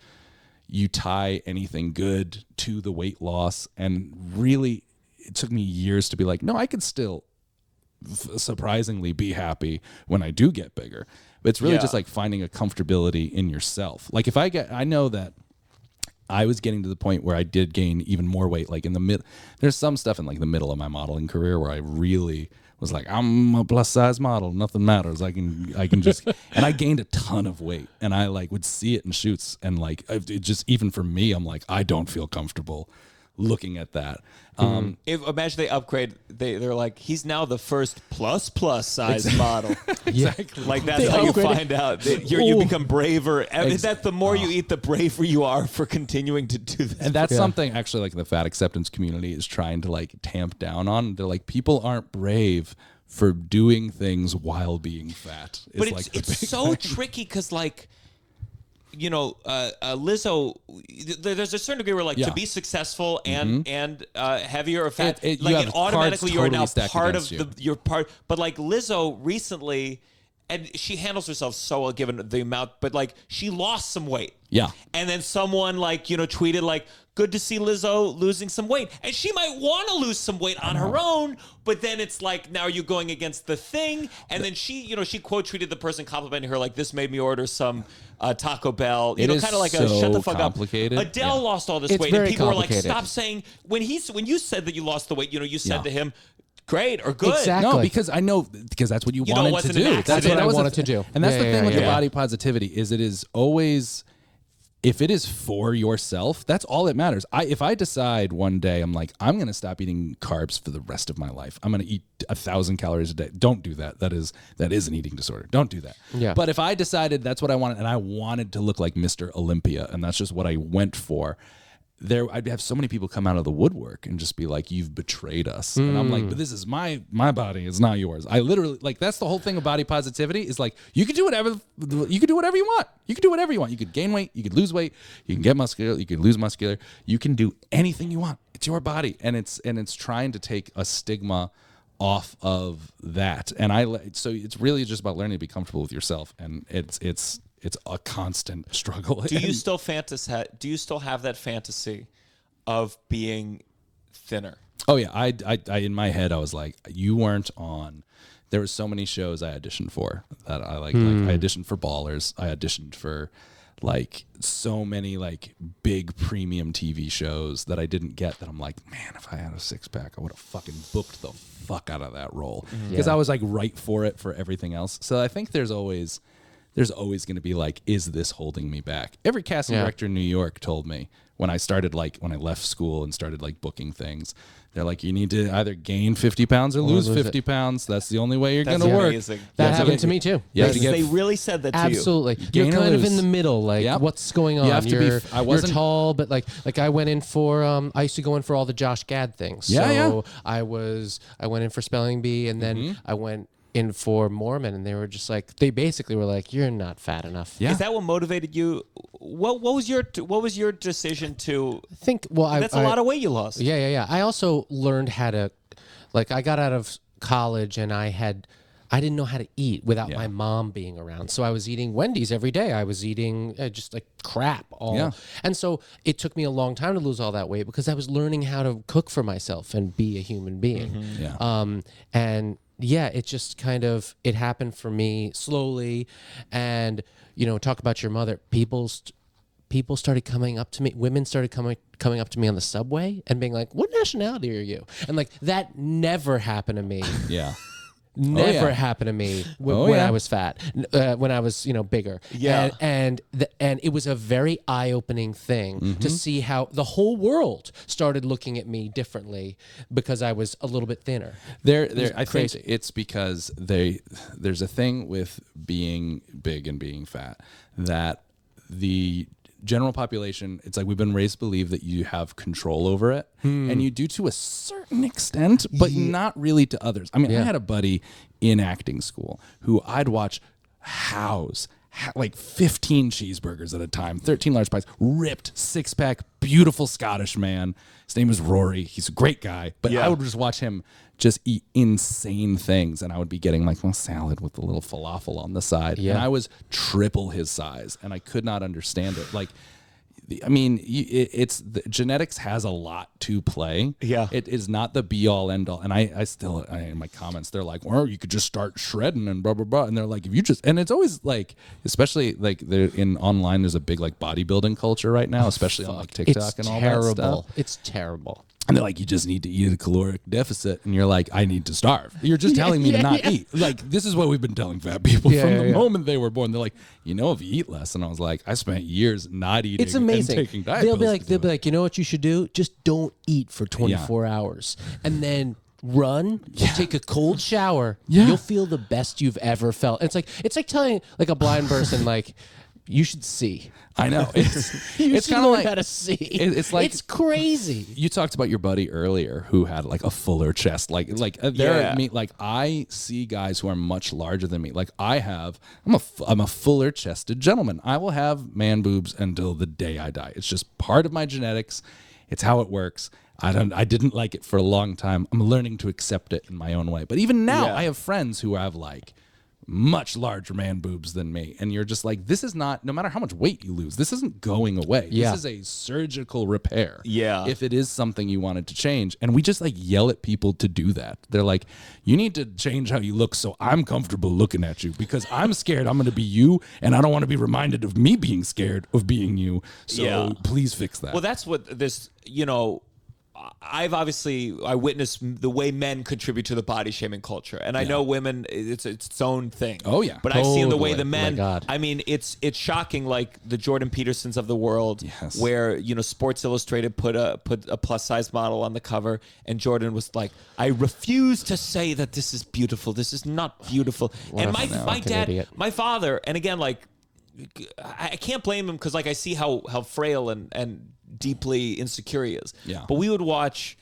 you tie anything good to the weight loss, and really it took me years to be like, no, I could still surprisingly be happy when I do get bigger. But it's really just like finding a comfortability in yourself. Like if I know that I was getting to the point where I did gain even more weight, like in the mid. There's some stuff in like the middle of my modeling career where I really was like, I'm a plus size model, nothing matters. I can just, and I gained a ton of weight, and I like would see it in shoots, and like it just even for me, I'm like, I don't feel comfortable looking at that. Imagine they upgrade. They're like, he's now the first plus size model. Exactly. Like that's They how you upgraded- find out that you become braver. And that the more you eat, the braver you are for continuing to do this. And that's something actually like the fat acceptance community is trying to like tamp down on. They're like, people aren't brave for doing things while being fat. But like the it's big so thing. tricky because like, you know, Lizzo, there's a certain degree where like to be successful and heavier or fat, You like have automatically cards you are now totally stacked part of against your part. But like Lizzo recently, and she handles herself so well given the amount, but like she lost some weight. Yeah. And then someone like, you know, tweeted like, good to see Lizzo losing some weight. And she might want to lose some weight on her own, but then it's like, now you're going against the thing. And then she, you know, she quote tweeted the person complimenting her like, this made me order some Taco Bell. You It know, is kind of like a so shut the fuck complicated. up. Adele lost all this It's weight. And very people were like, complicated. stop saying, when you said that you lost the weight, you know, you said to him, great or good. Exactly. No, because I know because that's what you, You know, it wanted to wasn't an do. accident. That's what I that was the wanted to do. And that's Yeah, the thing yeah, with the yeah. body positivity is it is always, if it is for yourself, that's all that matters. If I decide one day I'm like, I'm going to stop eating carbs for the rest of my life, I'm going to eat 1,000 calories a day. Don't do that. That is an eating disorder. Don't do that. Yeah. But if I decided that's what I wanted, and I wanted to look like Mr. Olympia, and that's just what I went for, I'd have so many people come out of the woodwork and just be like, you've betrayed us. And I'm like, but this is my body, it's not yours. I literally, like, that's the whole thing of body positivity is like, you can do whatever you want. You can do whatever you want. You could gain weight, you could lose weight, you can get muscular, you can lose muscular, you can do anything you want. It's your body. And it's trying to take a stigma off of that. And so it's really just about learning to be comfortable with yourself. And it's a constant struggle. Do you still do you still have that fantasy of being thinner? Oh yeah, I in my head I was like, you weren't on. There were so many shows I auditioned for that I like I auditioned for Ballers. I auditioned for like so many like big premium TV shows that I didn't get. That I'm like, man, if I had a six pack, I would have fucking booked the fuck out of that role because I was like right for it for everything else. So I think there's always going to be like, is this holding me back? Every casting director in New York told me, when I left school and started like booking things. They're like, you need to either gain 50 pounds or lose 50 pounds. That's the only way you're going to work. Amazing. That happened to me too. They really said that to you. Absolutely. Gain You're or kind of lose. in the middle. Like, Yep. what's going on? You have to be. You're tall, but like I went in for. I used to go in for all the Josh Gad things. So I went in for spelling bee, and then I went in for Mormon, and they were just like, they basically were like, you're not fat enough. Yeah. Is that what motivated you? What was your decision to? I think. Well, That's a lot of weight you lost. Yeah. I also learned how to, like, I got out of college and I didn't know how to eat without my mom being around. So I was eating Wendy's every day. I was eating just like crap all. Yeah. And so it took me a long time to lose all that weight because I was learning how to cook for myself and be a human being. Yeah. And yeah, it just kind of, it happened for me slowly. And, talk about your mother. People started coming up to me. Women started coming up to me on the subway and being like, "What nationality are you?" And like that never happened to me. Yeah. Never happened to me when I was fat. When I was bigger. Yeah. And it was a very eye-opening thing to see how the whole world started looking at me differently because I was a little bit thinner. I think crazy. it's because there's a thing with being big and being fat that the general population, it's like we've been raised to believe that you have control over it, and you do to a certain extent, but not really to others. I mean, I had a buddy in acting school who I'd watch house like 15 cheeseburgers at a time, 13 large pies, ripped, six-pack, beautiful Scottish man. His name is Rory. He's a great guy, but I would just watch him just eat insane things, and I would be getting like a salad with a little falafel on the side, and I was triple his size, and I could not understand it. Like, I mean, genetics has a lot to play. Yeah, it is not the be all end all. And I still in my comments they're like, "Well, you could just start shredding and blah blah blah." And they're like, "If you just," and it's always like, especially like in online, there's a big like bodybuilding culture right now, especially on like TikTok and all that stuff. It's terrible. And they're like, you just need to eat a caloric deficit. And you're like, I need to starve. You're just telling me to not eat. Like, this is what we've been telling fat people from the moment they were born. They're like, if you eat less. And I was like, I spent years not eating. It's amazing. And taking diet They'll be pills like, you know what you should do? Just don't eat for 24 hours. And then run, take a cold shower. You'll feel the best you've ever felt. It's like telling like a blind person, like, you should see. I know. It's kind of like how to see. It's like, it's crazy. You talked about your buddy earlier who had like a fuller chest. Like I see guys who are much larger than me. Like I'm a fuller chested gentleman. I will have man boobs until the day I die. It's just part of my genetics. It's how it works. I didn't like it for a long time. I'm learning to accept it in my own way. But even now, I have friends who have like much larger man boobs than me, and you're just like, this is not, no matter how much weight you lose, this isn't going away. This is a surgical repair. If it is something you wanted to change. And we just like yell at people to do that. They're like, you need to change how you look so I'm comfortable looking at you, because I'm scared I'm going to be you, and I don't want to be reminded of me being scared of being you. So please fix that. Well, that's what this, I witnessed the way men contribute to the body shaming culture, and I know women, it's its own thing. Oh yeah, but I see in the way Totally. the men. Oh my God. I mean, it's shocking. Like the Jordan Petersons of the world, where Sports Illustrated put a plus size model on the cover, and Jordan was like, "I refuse to say that this is beautiful. This is not beautiful." And my dad, idiot. my father, and again, like, I can't blame him because like I see how frail and deeply insecure he is. Yeah. But we would watch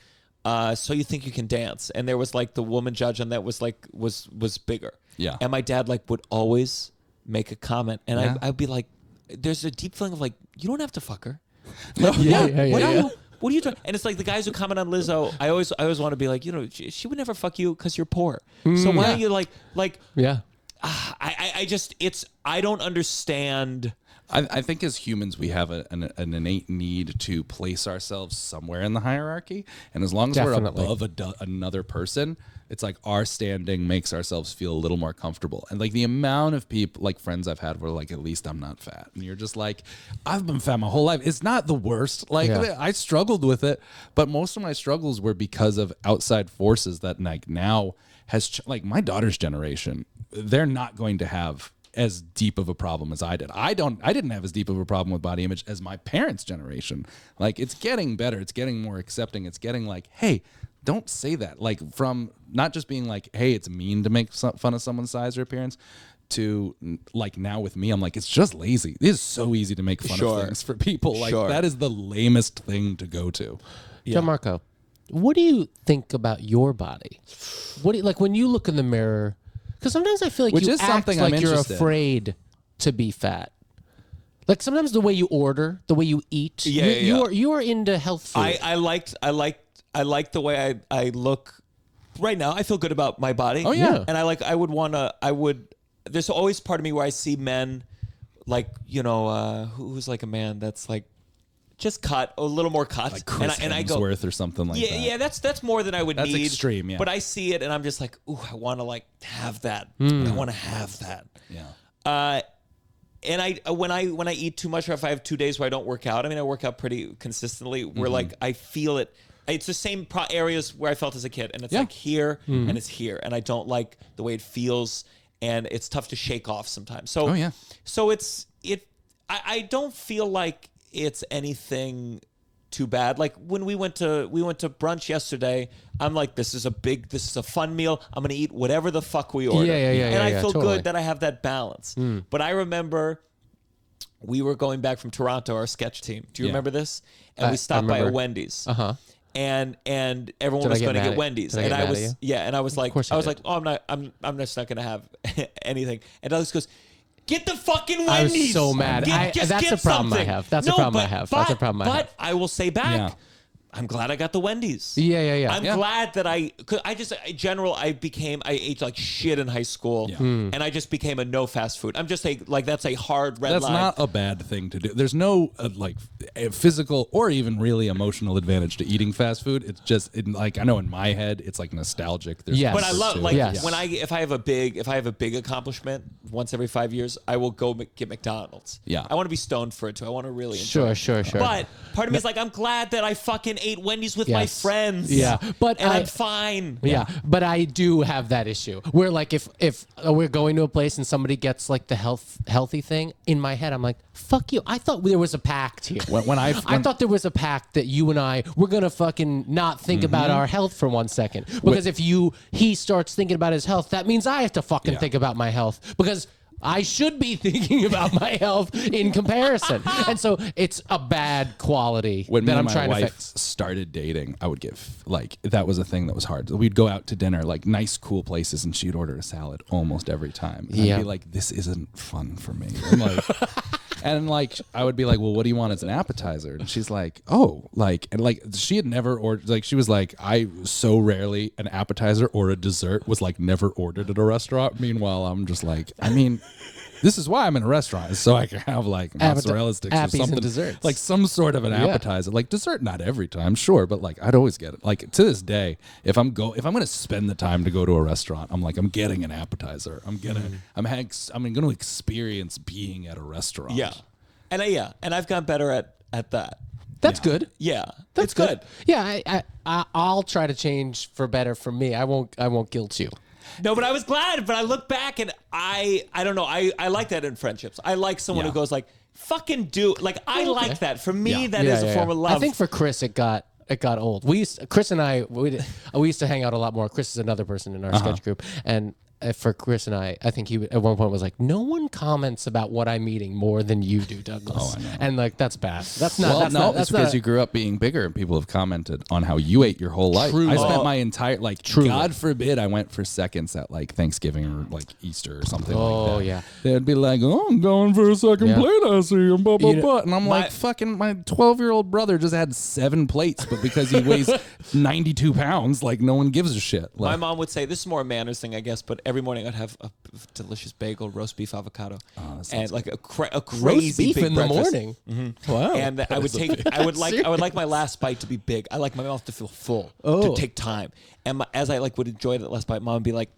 So You Think You Can Dance, and there was like the woman judge on that was like was bigger. Yeah. And my dad like would always make a comment, and I'd be like, there's a deep feeling of like, you don't have to fuck her. What are you doing? And it's like the guys who comment on Lizzo, I always want to be like, she would never fuck you because you're poor. So why don't you like I don't understand. I think as humans, we have an innate need to place ourselves somewhere in the hierarchy. And as long as we're above another person, it's like our standing makes ourselves feel a little more comfortable. And like the amount of people, like friends I've had were like, at least I'm not fat. And you're just like, I've been fat my whole life. It's not the worst. Like I struggled with it, but most of my struggles were because of outside forces that like now has like my daughter's generation, they're not going to have as deep of a problem as I did. I didn't have as deep of a problem with body image as my parents' generation. Like, it's getting better. It's getting more accepting. It's getting like, hey, don't say that. Like, from not just being like, hey, it's mean to make fun of someone's size or appearance, to like now with me, I'm like, it's just lazy. It is so easy to make fun of things for people. Like, that is the lamest thing to go to. Gianmarco, what do you think about your body? What do you, like when you look in the mirror? Because sometimes I feel like Which you is act something like I'm you're interested in. afraid to be fat. Like sometimes the way you order, the way you eat, you are into health food. I like the way I look right now. I feel good about my body. Oh, yeah. And there's always part of me where I see men like, who's like a man that's like just cut a little more cut, Like Chris Hemsworth or something like that. Yeah, that's more than I would need. That's extreme, yeah. But I see it and I'm just like, ooh, I want to like have that. I want to have that. Yeah. And when I eat too much, or if I have 2 days where I don't work out, I mean, I work out pretty consistently. Where like I feel it. It's the same areas where I felt as a kid, and it's like here and it's here, and I don't like the way it feels, and it's tough to shake off sometimes. So so I don't feel like it's anything too bad. Like when we went to brunch yesterday, I'm like, this is a fun meal. I'm gonna eat whatever the fuck we order. And I feel totally. good that I have that balance. But I remember we were going back from Toronto, our sketch team. Do you remember this? And we stopped by a Wendy's. And everyone was going to get Wendy's, and I was and I was like, oh, I'm just not going to have anything. And Alex goes, get the fucking Wendy's. I was so mad. That's a problem I have. That's a problem I have. But I will say back, I'm glad I got the Wendy's. Yeah. I'm glad that I ate like shit in high school, and I just became a no fast food. I'm just that's a hard red line. That's not a bad thing to do. There's no a physical or even really emotional advantage to eating fast food. It's just I know in my head it's like nostalgic. There's Yes. But I love comfort to it. when if I have a big accomplishment once every 5 years, I will go get McDonald's. Yeah. I want to be stoned for it too. I want to really enjoy it. Sure. But part of me is like, I'm glad that I fucking ate Wendy's with my friends. Yeah, but I'm fine. Yeah, but I do have that issue where like if we're going to a place and somebody gets like the healthy thing, in my head I'm like, fuck you. I thought there was a pact here. I thought there was a pact that you and I were gonna fucking not think about our health for 1 second, because if he starts thinking about his health, that means I have to fucking think about my health, because I should be thinking about my health in comparison. And so it's a bad quality when that me I'm and trying my to wife fix. started dating, I would give that was a thing that was hard. We'd go out to dinner, like nice, cool places, and she'd order a salad almost every time. And I'd be like, this isn't fun for me. And I would be like, well, what do you want as an appetizer? And she's like, oh, she had never ordered, she was like, I so rarely an appetizer or a dessert was never ordered at a restaurant. Meanwhile, I'm just like, I mean, this is why I'm in a restaurant, is so I can have mozzarella sticks or something, desserts. like some sort of an appetizer, like dessert. Not every time, sure, but I'd always get it. Like to this day, if I'm going to spend the time to go to a restaurant, I'm like, I'm getting an appetizer. I'm gonna experience being at a restaurant. Yeah, and I've gotten better at that. That's good. Yeah, That's it's good. Yeah, I'll try to change for better for me. I won't guilt you. No, but I was glad. But I look back and I don't know. I like that in friendships. I like someone who goes like, fucking do. I like that. For me, that is a form of love. I think for Chris, it got old. Chris and I used to hang out a lot more. Chris is another person in our sketch group, and for Chris and I think he at one point was like, no one comments about what I'm eating more than you do, Douglas. Oh, I know. And that's bad. That's not. Well, that's because not, you grew up being bigger and people have commented on how you ate your whole life. Truly. I spent my entire God forbid I went for seconds at Thanksgiving or Easter or something like that. Oh yeah. They'd be like, oh, I'm going for a second plate, I see, and blah, blah, blah. And I'm like, fucking my 12-year-old brother just had 7 plates, but because he weighs 92 pounds, no one gives a shit. My mom would say, this is more a manners thing, I guess, but every morning I'd have a delicious bagel, roast beef, avocado, and a crazy roast beef big in breakfast. the morning. Mm-hmm. Wow. And I would like my last bite to be big. I like my mouth to feel full, to take time. And as I would enjoy that last bite, Mom would be like,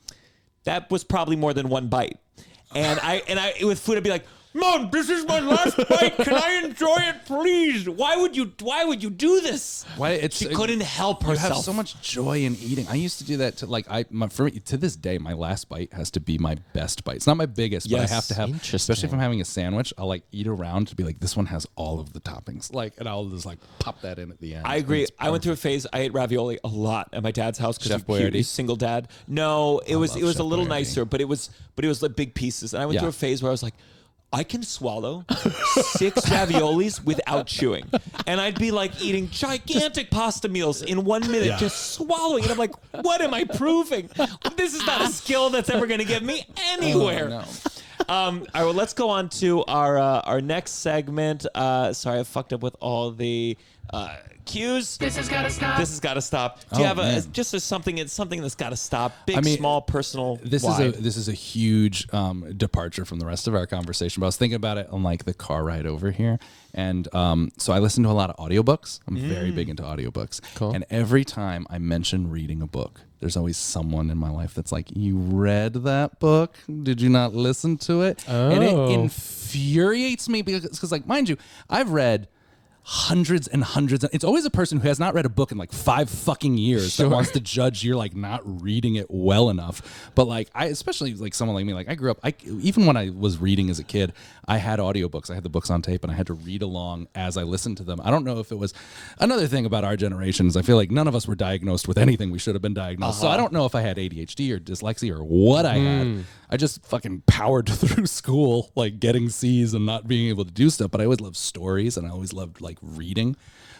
that was probably more than one bite. And I with food I'd be like, Mom, this is my last bite. Can I enjoy it, please? Why would you do this? Why She couldn't help You herself. have so much joy in eating. I used to do that to for me, to this day, my last bite has to be my best bite. It's not my biggest, but I Yes. have to have, Interesting. especially if I'm having a sandwich, I'll like eat around to be like, this one has all of the toppings. Like, and I'll just like pop that in at the end. I And agree. it's I went through a phase. I ate ravioli a lot at my dad's house because Chef he Boyardee? was single dad. No, it was love a Chef little Boyardee. nicer, but it was like big pieces. And I went Yeah. through a phase where I was like, I can swallow 6 raviolis without chewing, and I'd be like eating gigantic pasta meals in 1 minute, Yeah. just swallowing. And I'm like, what am I proving? This is not a skill that's ever going to get me anywhere. no. All right, well, let's go on to our next segment. Sorry, I fucked up with all the cues. This has gotta stop. This has got to stop. Do you Oh, have man. something that's got to stop? Big, I mean, small, personal. This wide. is a huge departure from the rest of our conversation. But I was thinking about it on like the car ride over here, and so I listen to a lot of audiobooks. I'm very big into audiobooks. Cool. And every time I mention reading a book, there's always someone in my life that's like, "You read that book? Did you not listen to it?" And it Oh. infuriates me because like, mind you, I've read hundreds and hundreds. It's always a person who has not read a book in like 5 fucking years that wants to judge you're like not reading it well enough. But like especially like someone like me, like I grew up, even when I was reading as a kid, I had audiobooks. I had the books on tape and I had to read along as I listened to them. I don't know if it was another thing about our generation is I feel like none of us were diagnosed with anything we should have been diagnosed. So I don't know if I had ADHD or dyslexia or what I had. I just fucking powered through school, like getting C's and not being able to do stuff. But I always loved stories and I always loved like reading,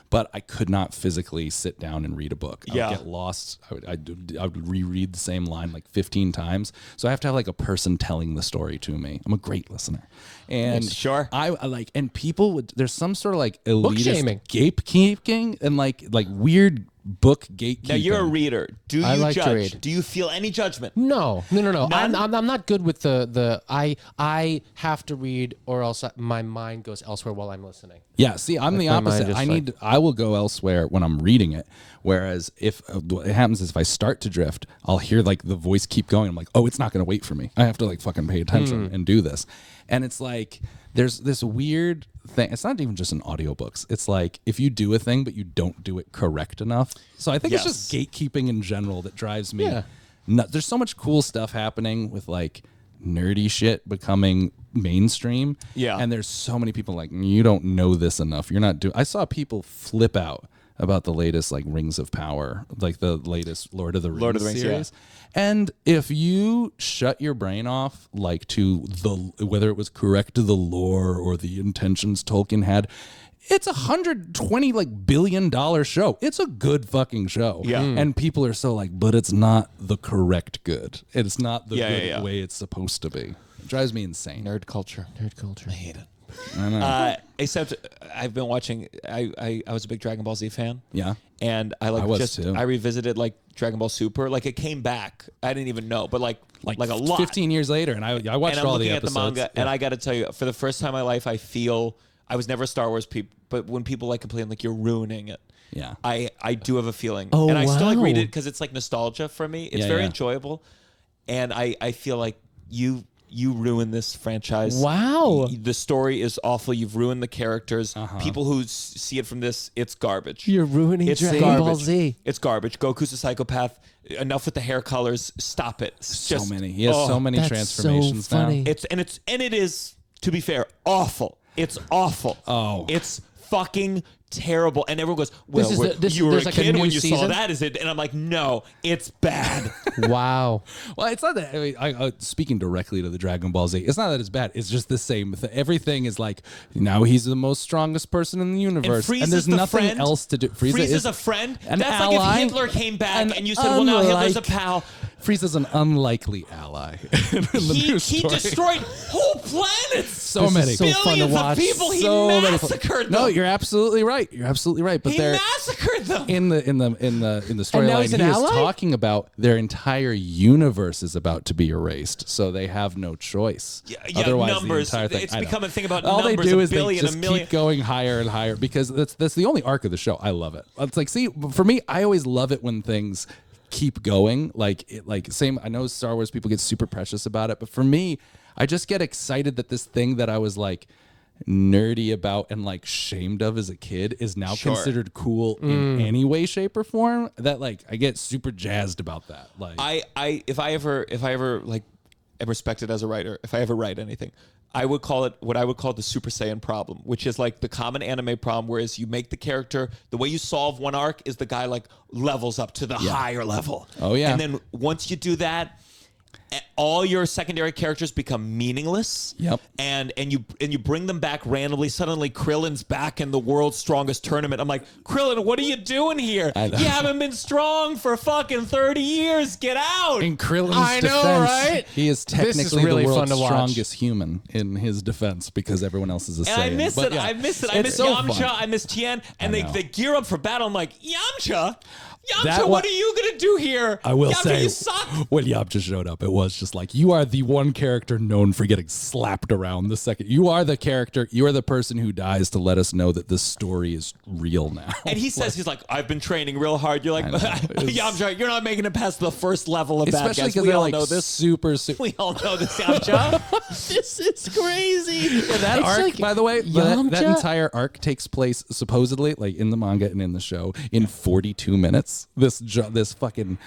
but I could not physically sit down and read a book. I Yeah. would get lost. I would reread the same line like 15 times. So I have to have like a person telling the story to me. I'm a great listener. And Sure. I like, and people would, there's some sort of like elitist shaming. gatekeeping and like weird book gatekeeping. Now you're a reader. Do you I like to judge? read. Do you feel any judgment? No. None? I'm not good with the I have to read or else my mind goes elsewhere while I'm listening. Yeah, see, I'm the my mind opposite. just I will go elsewhere when I'm reading it. Whereas if what happens is if I start to drift, I'll hear like the voice keep going. I'm like, oh, it's not going to wait for me. I have to like fucking pay attention and do this. And it's like there's this weird thing. It's not even just in audiobooks. It's like if you do a thing but you don't do it correct enough. So I think it's just gatekeeping in general that drives me Yeah. nuts. There's so much cool stuff happening with like nerdy shit becoming mainstream. Yeah. And there's so many people like, you don't know this enough. You're not doing. I saw people flip out about the latest like Rings of Power, like the latest Lord of the Rings series. And if you shut your brain off like to the whether it was correct to the lore or the intentions Tolkien had, it's $120 billion show. It's a good fucking show. Yeah. And people are so like, but it's not the correct good. It's not the good way it's supposed to be. It drives me insane. Nerd culture. I hate it. Except I've been watching. I was a big Dragon Ball Z fan. Yeah. And I like I was too. I revisited like Dragon Ball Super. Like it came back. I didn't even know, but like a lot. 15 years later, and I watched And I'm all looking the at the episodes. manga, and I got to tell you, for the first time in my life, I feel I was never a Star Wars people, but when people like complain like you're ruining it. Yeah. I do have a feeling. Oh, and I still like read wow. it because it's like nostalgia for me. It's Yeah, very yeah. enjoyable. And I feel like you ruined this franchise. Wow. The story is awful. You've ruined the characters. Uh-huh. People who see it from this, it's garbage. You're ruining It's Dragon garbage. Ball Z. It's garbage. Goku's a psychopath. Enough with the hair colors. Stop it. It's so just, many. He has oh. so many That's transformations so funny. now. It is, to be fair, awful. It's awful. Oh. It's fucking terrible. And everyone goes, well, This is the- you were a there's like a kid new when you saw season? that, is it? And I'm like, no, it's bad. Wow. Well, it's not that. I mean, speaking directly to the Dragon Ball Z, it's not that it's bad. It's just the same. Everything is like now he's the most strongest person in the universe, Frieza's there's the nothing friend. else to do. Frieza Frieza's is a friend. an That's ally, like if Hitler came back an and you said, well, now Hitler's a unlike- pal. Frieza's an unlikely ally in the He new story. destroyed whole planets. so This is many. so fun to Billions of watch. people. He so many. massacred them. No, you're absolutely right. You're absolutely right. But He they're massacred them. in the And now storyline, he's he an is ally? talking about their entire universe is about to be erased, so they have no choice. Yeah, Otherwise, numbers. the entire thing. It's I know. become a thing about all numbers, they do a is they billion, a just million. keep going higher and higher because that's the only arc of the show. I love it. It's like, see, for me, I always love it when things keep going. Like same. I know Star Wars people get super precious about it, but for me, I just get excited that this thing that I was like nerdy about and like shamed of as a kid is now considered cool in any way, shape, or form. That like I get super jazzed about that. Like if I ever like am respected as a writer, if I ever write anything, I would call it what I would call the Super Saiyan problem, which is like the common anime problem, whereas you make the character, the way you solve one arc is the guy like levels up to the higher level. Oh, yeah. And then once you do that, all your secondary characters become meaningless. Yep. And you bring them back randomly. Suddenly Krillin's back in the world's strongest tournament. I'm like, Krillin, what are you doing here? I know. You haven't been strong for fucking 30 years. Get out. in Krillin's I know, defense, right? he is This is technically really the fun world's to watch. strongest human in his defense because everyone else is a And I Saiyan. miss But it. yeah, I miss it. I it's miss so Yamcha. fun. I miss Tien. And I they know. gear up for battle. I'm like, Yamcha? That Yamcha, wa- what are you going to do here? I will Yamcha, say, you suck. when Yamcha showed up, it was just like, you are the one character known for getting slapped around the second. You are the character, you are the person who dies to let us know that this story is real now. And he says, he's like, I've been training real hard. You're like, I know. Yamcha, you're not making it past the first level of bad Especially guys. because We they're all like know this. super. We all know this, Yamcha. This is crazy. That It's arc, like by the way, that Yamcha- entire arc takes place supposedly, like in the manga and in the show, in 42 minutes. This fucking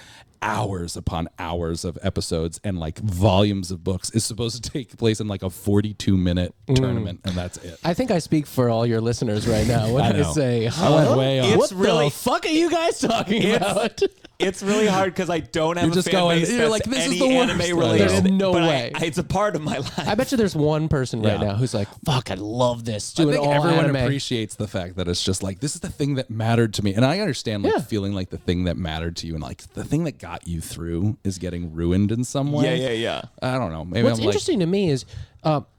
hours upon hours of episodes and like volumes of books is supposed to take place in like a 42-minute tournament, and that's it. I think I speak for all your listeners right now when I I, know. say, I went way off. what It's really- the fuck are you guys talking about? It's really hard because I don't have You're a just fan going, base you're that's like, this is any the worst. anime related. There's no but way. it's a part of my life. I bet you there's one person right Yeah. now who's like, fuck, I love this. I Doing think all everyone anime. appreciates the fact that it's just like, this is the thing that mattered to me. And I understand like Yeah. feeling like the thing that mattered to you and like the thing that got you through is getting ruined in some way. Yeah. I don't know. Maybe What's I'm interesting to me is,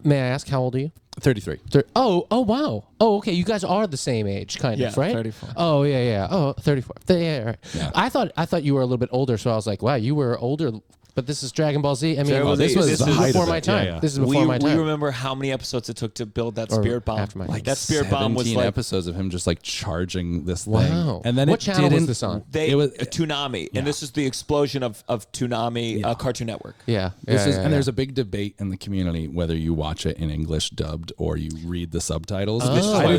may I ask how old are you? like 33. Oh, wow. Oh, okay. You guys are the same age, kind Yeah, of, right? 34. Oh, yeah. Oh, 34. Yeah, right. Yeah. I thought you were a little bit older, so I was like, wow, you were older. But this is Dragon Ball Z. I mean, Dragon Ball Z. this was This is- before of my it. time. Yeah, yeah. This is before my we time. remember how many episodes it took to build that Or spirit bomb. after my time. Like that spirit bomb was 17 like episodes of him just like charging this Wow. thing. And then What it channel was didn't, this on? they it was Toonami, and this is the explosion of Toonami Cartoon Network. yeah. This is, yeah. and there's a big debate in the community whether you watch it in English dubbed or you read the subtitles,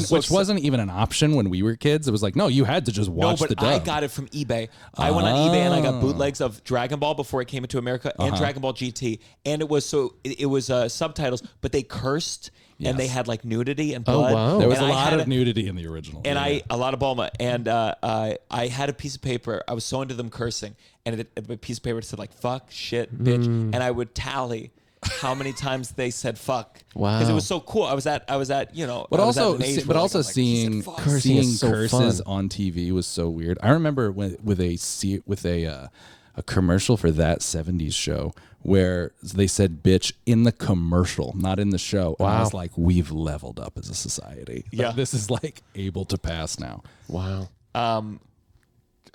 which wasn't even an option when we were kids. It was like, no, you had to just No, watch but the dub. I got it from eBay. I went on eBay and I got bootlegs of Dragon Ball before it came into America and Dragon Ball GT, and it was subtitles, but they cursed and they had like nudity and blood. wow. There was And a I lot had of nudity in the original. and Yeah. a lot of Bulma, and I had a piece of paper. I was so into them cursing, and a piece of paper said like "fuck," "shit," "bitch," and I would tally how many times they said "fuck." Wow. because it was so cool. I was at But I was at also, an age but where, like, also I'm like, he said seeing fuck. Cursing seeing is so curses fun. on TV was so weird. I remember with a commercial for that 70s show where they said "bitch" in the commercial, not in the show. And I Wow. was like, we've leveled up as a society. Like, Yeah. this is like able to pass now. Wow.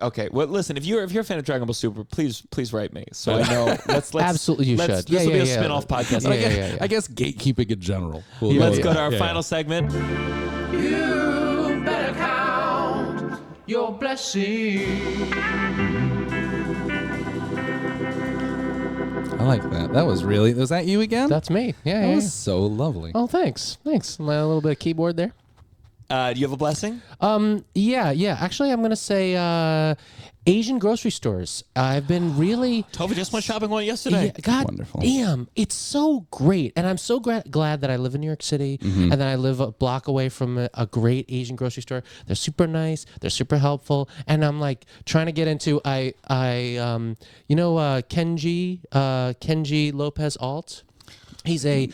Okay, well, listen. If you're a fan of Dragon Ball Super, please write me so I know. Let's Absolutely, you let's, should. This will be a Yeah. spin-off podcast. Yeah, I guess- yeah. I guess gatekeeping in general. Let's go to our Yeah, final yeah. segment. You better count your blessings. I like that. That was that you again? That's me. Yeah, that yeah. was so lovely. Oh, thanks. My little bit of keyboard there. Do you have a blessing? Yeah. Actually, I'm gonna say Asian grocery stores. I've been really. Tova just went shopping one yesterday. Yeah, God Wonderful. damn, it's so great, and I'm so glad that I live in New York City Mm-hmm. and that I live a block away from a great Asian grocery store. They're super nice, they're super helpful, and I'm like trying to get into Kenji Lopez Alt. He's a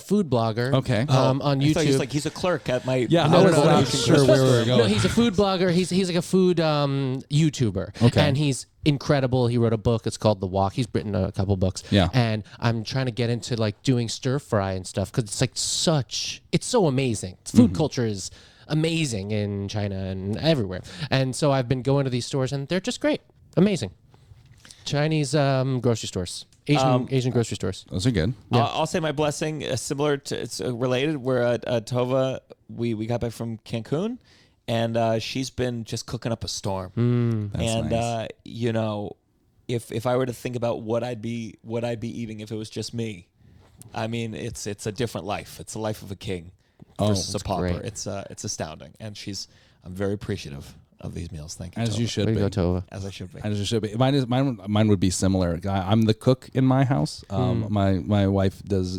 food blogger. Okay. On I YouTube. thought he was like he's a clerk at my Yeah, No, I no, was no, not no. sure where we were going. No, he's a food blogger. He's like a food YouTuber. Okay. And he's incredible. He wrote a book. It's called The Walk. He's written a couple books. Yeah. And I'm trying to get into like doing stir fry and stuff because it's like it's so amazing. Food culture is amazing in China and everywhere. And so I've been going to these stores and they're just great. Amazing. Chinese grocery stores. Asian grocery stores. Those are good. I'll say my blessing, similar to, it's related. Where Tova, we got back from Cancun, and she's been just cooking up a storm. That's And nice. you know, if I were to think about what I'd be eating if it was just me, I mean, it's a different life. It's the life of a king. Oh, versus a that's pauper. great. It's astounding, and I'm very appreciative of these meals. Thank you, As you Tova. should Way be. to go, Tova. As I should be. As it should be. Mine would be similar. I'm the cook in my house. My wife does.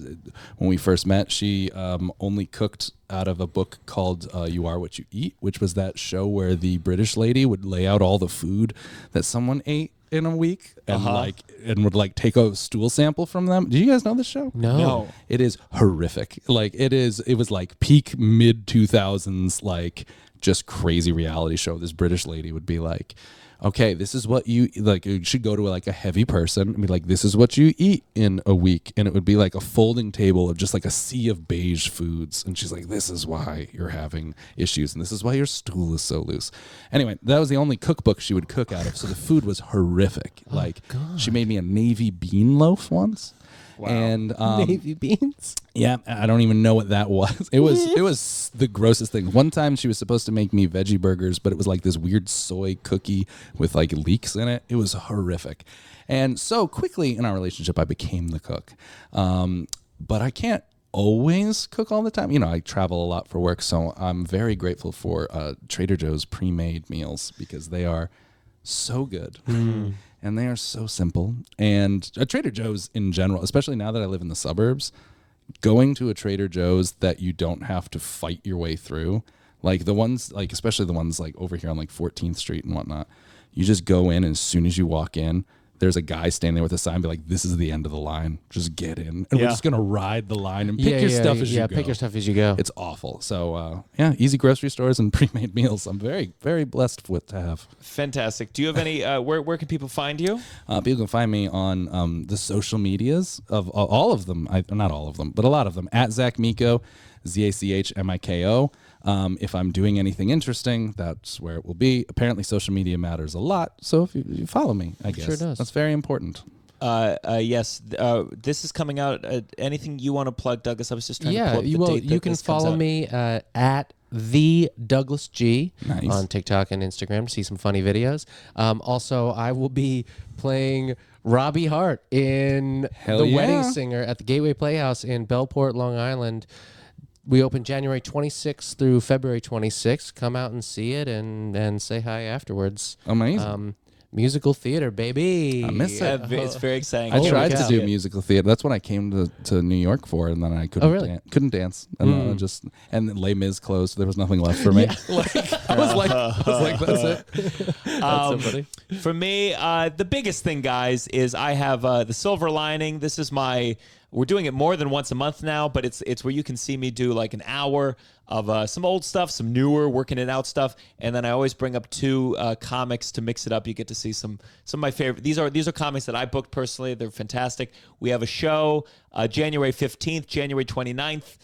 When we first met, she only cooked out of a book called "You Are What You Eat," which was that show where the British lady would lay out all the food that someone ate in a week and would take a stool sample from them. Do you guys know this show? No. It is horrific. It was like peak mid 2000s, like just crazy reality show. This British lady would be like, okay, this is what you like. You should go to like a heavy person and be like, this is what you eat in a week. And it would be like a folding table of just like a sea of beige foods. And she's like, this is why you're having issues. And this is why your stool is so loose. Anyway, that was the only cookbook she would cook out of. So the food was horrific. She made me a navy bean loaf once. Wow. And Navy beans. yeah, I don't even know what that was. It was the grossest thing. One time she was supposed to make me veggie burgers, but it was like this weird soy cookie with like leeks in it. It was horrific. And so quickly in our relationship, I became the cook. But I can't always cook all the time. You know, I travel a lot for work, so I'm very grateful for Trader Joe's pre-made meals because they are so good. And they are so simple. And Trader Joe's in general, especially now that I live in the suburbs, going to a Trader Joe's that you don't have to fight your way through, like the ones, like especially the ones like over here on like 14th Street and whatnot, you just go in and as soon as you walk in, there's a guy standing there with a sign, be like, this is the end of the line. Just get in. And we're just going to ride the line and pick your stuff as you go. pick your stuff as you go. It's awful. So, easy grocery stores and pre-made meals. I'm very, very blessed to have. Fantastic. Do you have any? Where can people find you? People can find me on the social medias of all of them. Not all of them, but a lot of them. At Zach Miko, ZACHMIKO. If I'm doing anything interesting, that's where it will be. Apparently, social media matters a lot. So if you follow me, I guess. Sure does. That's very important. Yes. This is coming out. Anything you want to plug, Douglas? I was just trying to pull up the date you that can this comes follow out. me at the Douglas G Nice. on TikTok and Instagram to see some funny videos. Also, I will be playing Robbie Hart in Hell The yeah. Wedding Singer at the Gateway Playhouse in Bellport, Long Island. We open January 26th through February 26th. Come out and see it and say hi afterwards. Amazing. Musical theater, baby. I miss it. It's very exciting. I Holy tried to cow. do musical theater. That's what I came to New York for, and then I couldn't. really? Couldn't dance, and then and then Les Mis closed. So there was nothing left for me. I was like, that's it. That's so funny. For me, the biggest thing, guys, is I have the Silver Lining. This is we're doing it more than once a month now, but it's where you can see me do like an hour of some old stuff, some newer working it out stuff, and then I always bring up two comics to mix it up. You get to see some of my favorite. These are comics that I booked personally. They're fantastic. We have a show January 15th, January 29th.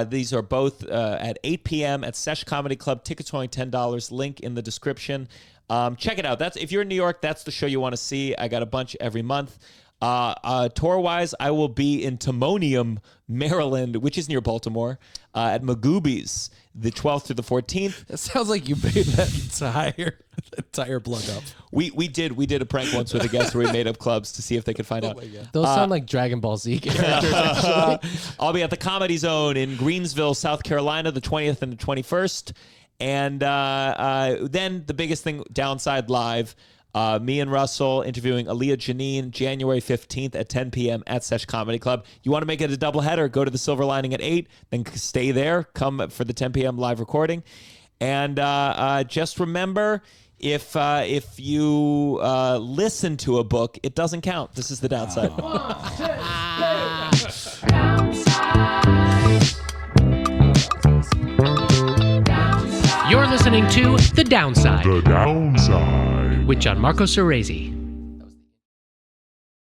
These are both at 8 p.m. at Sesh Comedy Club. Tickets are only $10. Link in the description. Check it out. If you're in New York, that's the show you want to see. I got a bunch every month. Tour-wise, I will be in Timonium, Maryland, which is near Baltimore, at Magoobies, the 12th through the 14th. It sounds like you made that entire plug up. We did a prank once with a guest where we made up clubs to see if they could find out. Those sound like Dragon Ball Z characters, actually. I'll be at the Comedy Zone in Greensville, South Carolina, the 20th and the 21st. And then the biggest thing, Downside Live. Me and Russell interviewing Aaliyah Janine, January 15th at 10 p.m. at Sesh Comedy Club. You want to make it a doubleheader, go to the Silver Lining at 8, then stay there, come for the 10 p.m. live recording. And just remember, if you listen to a book, it doesn't count. This is the downside. You're listening to The Downside The Downside. with Gianmarco Cerezi.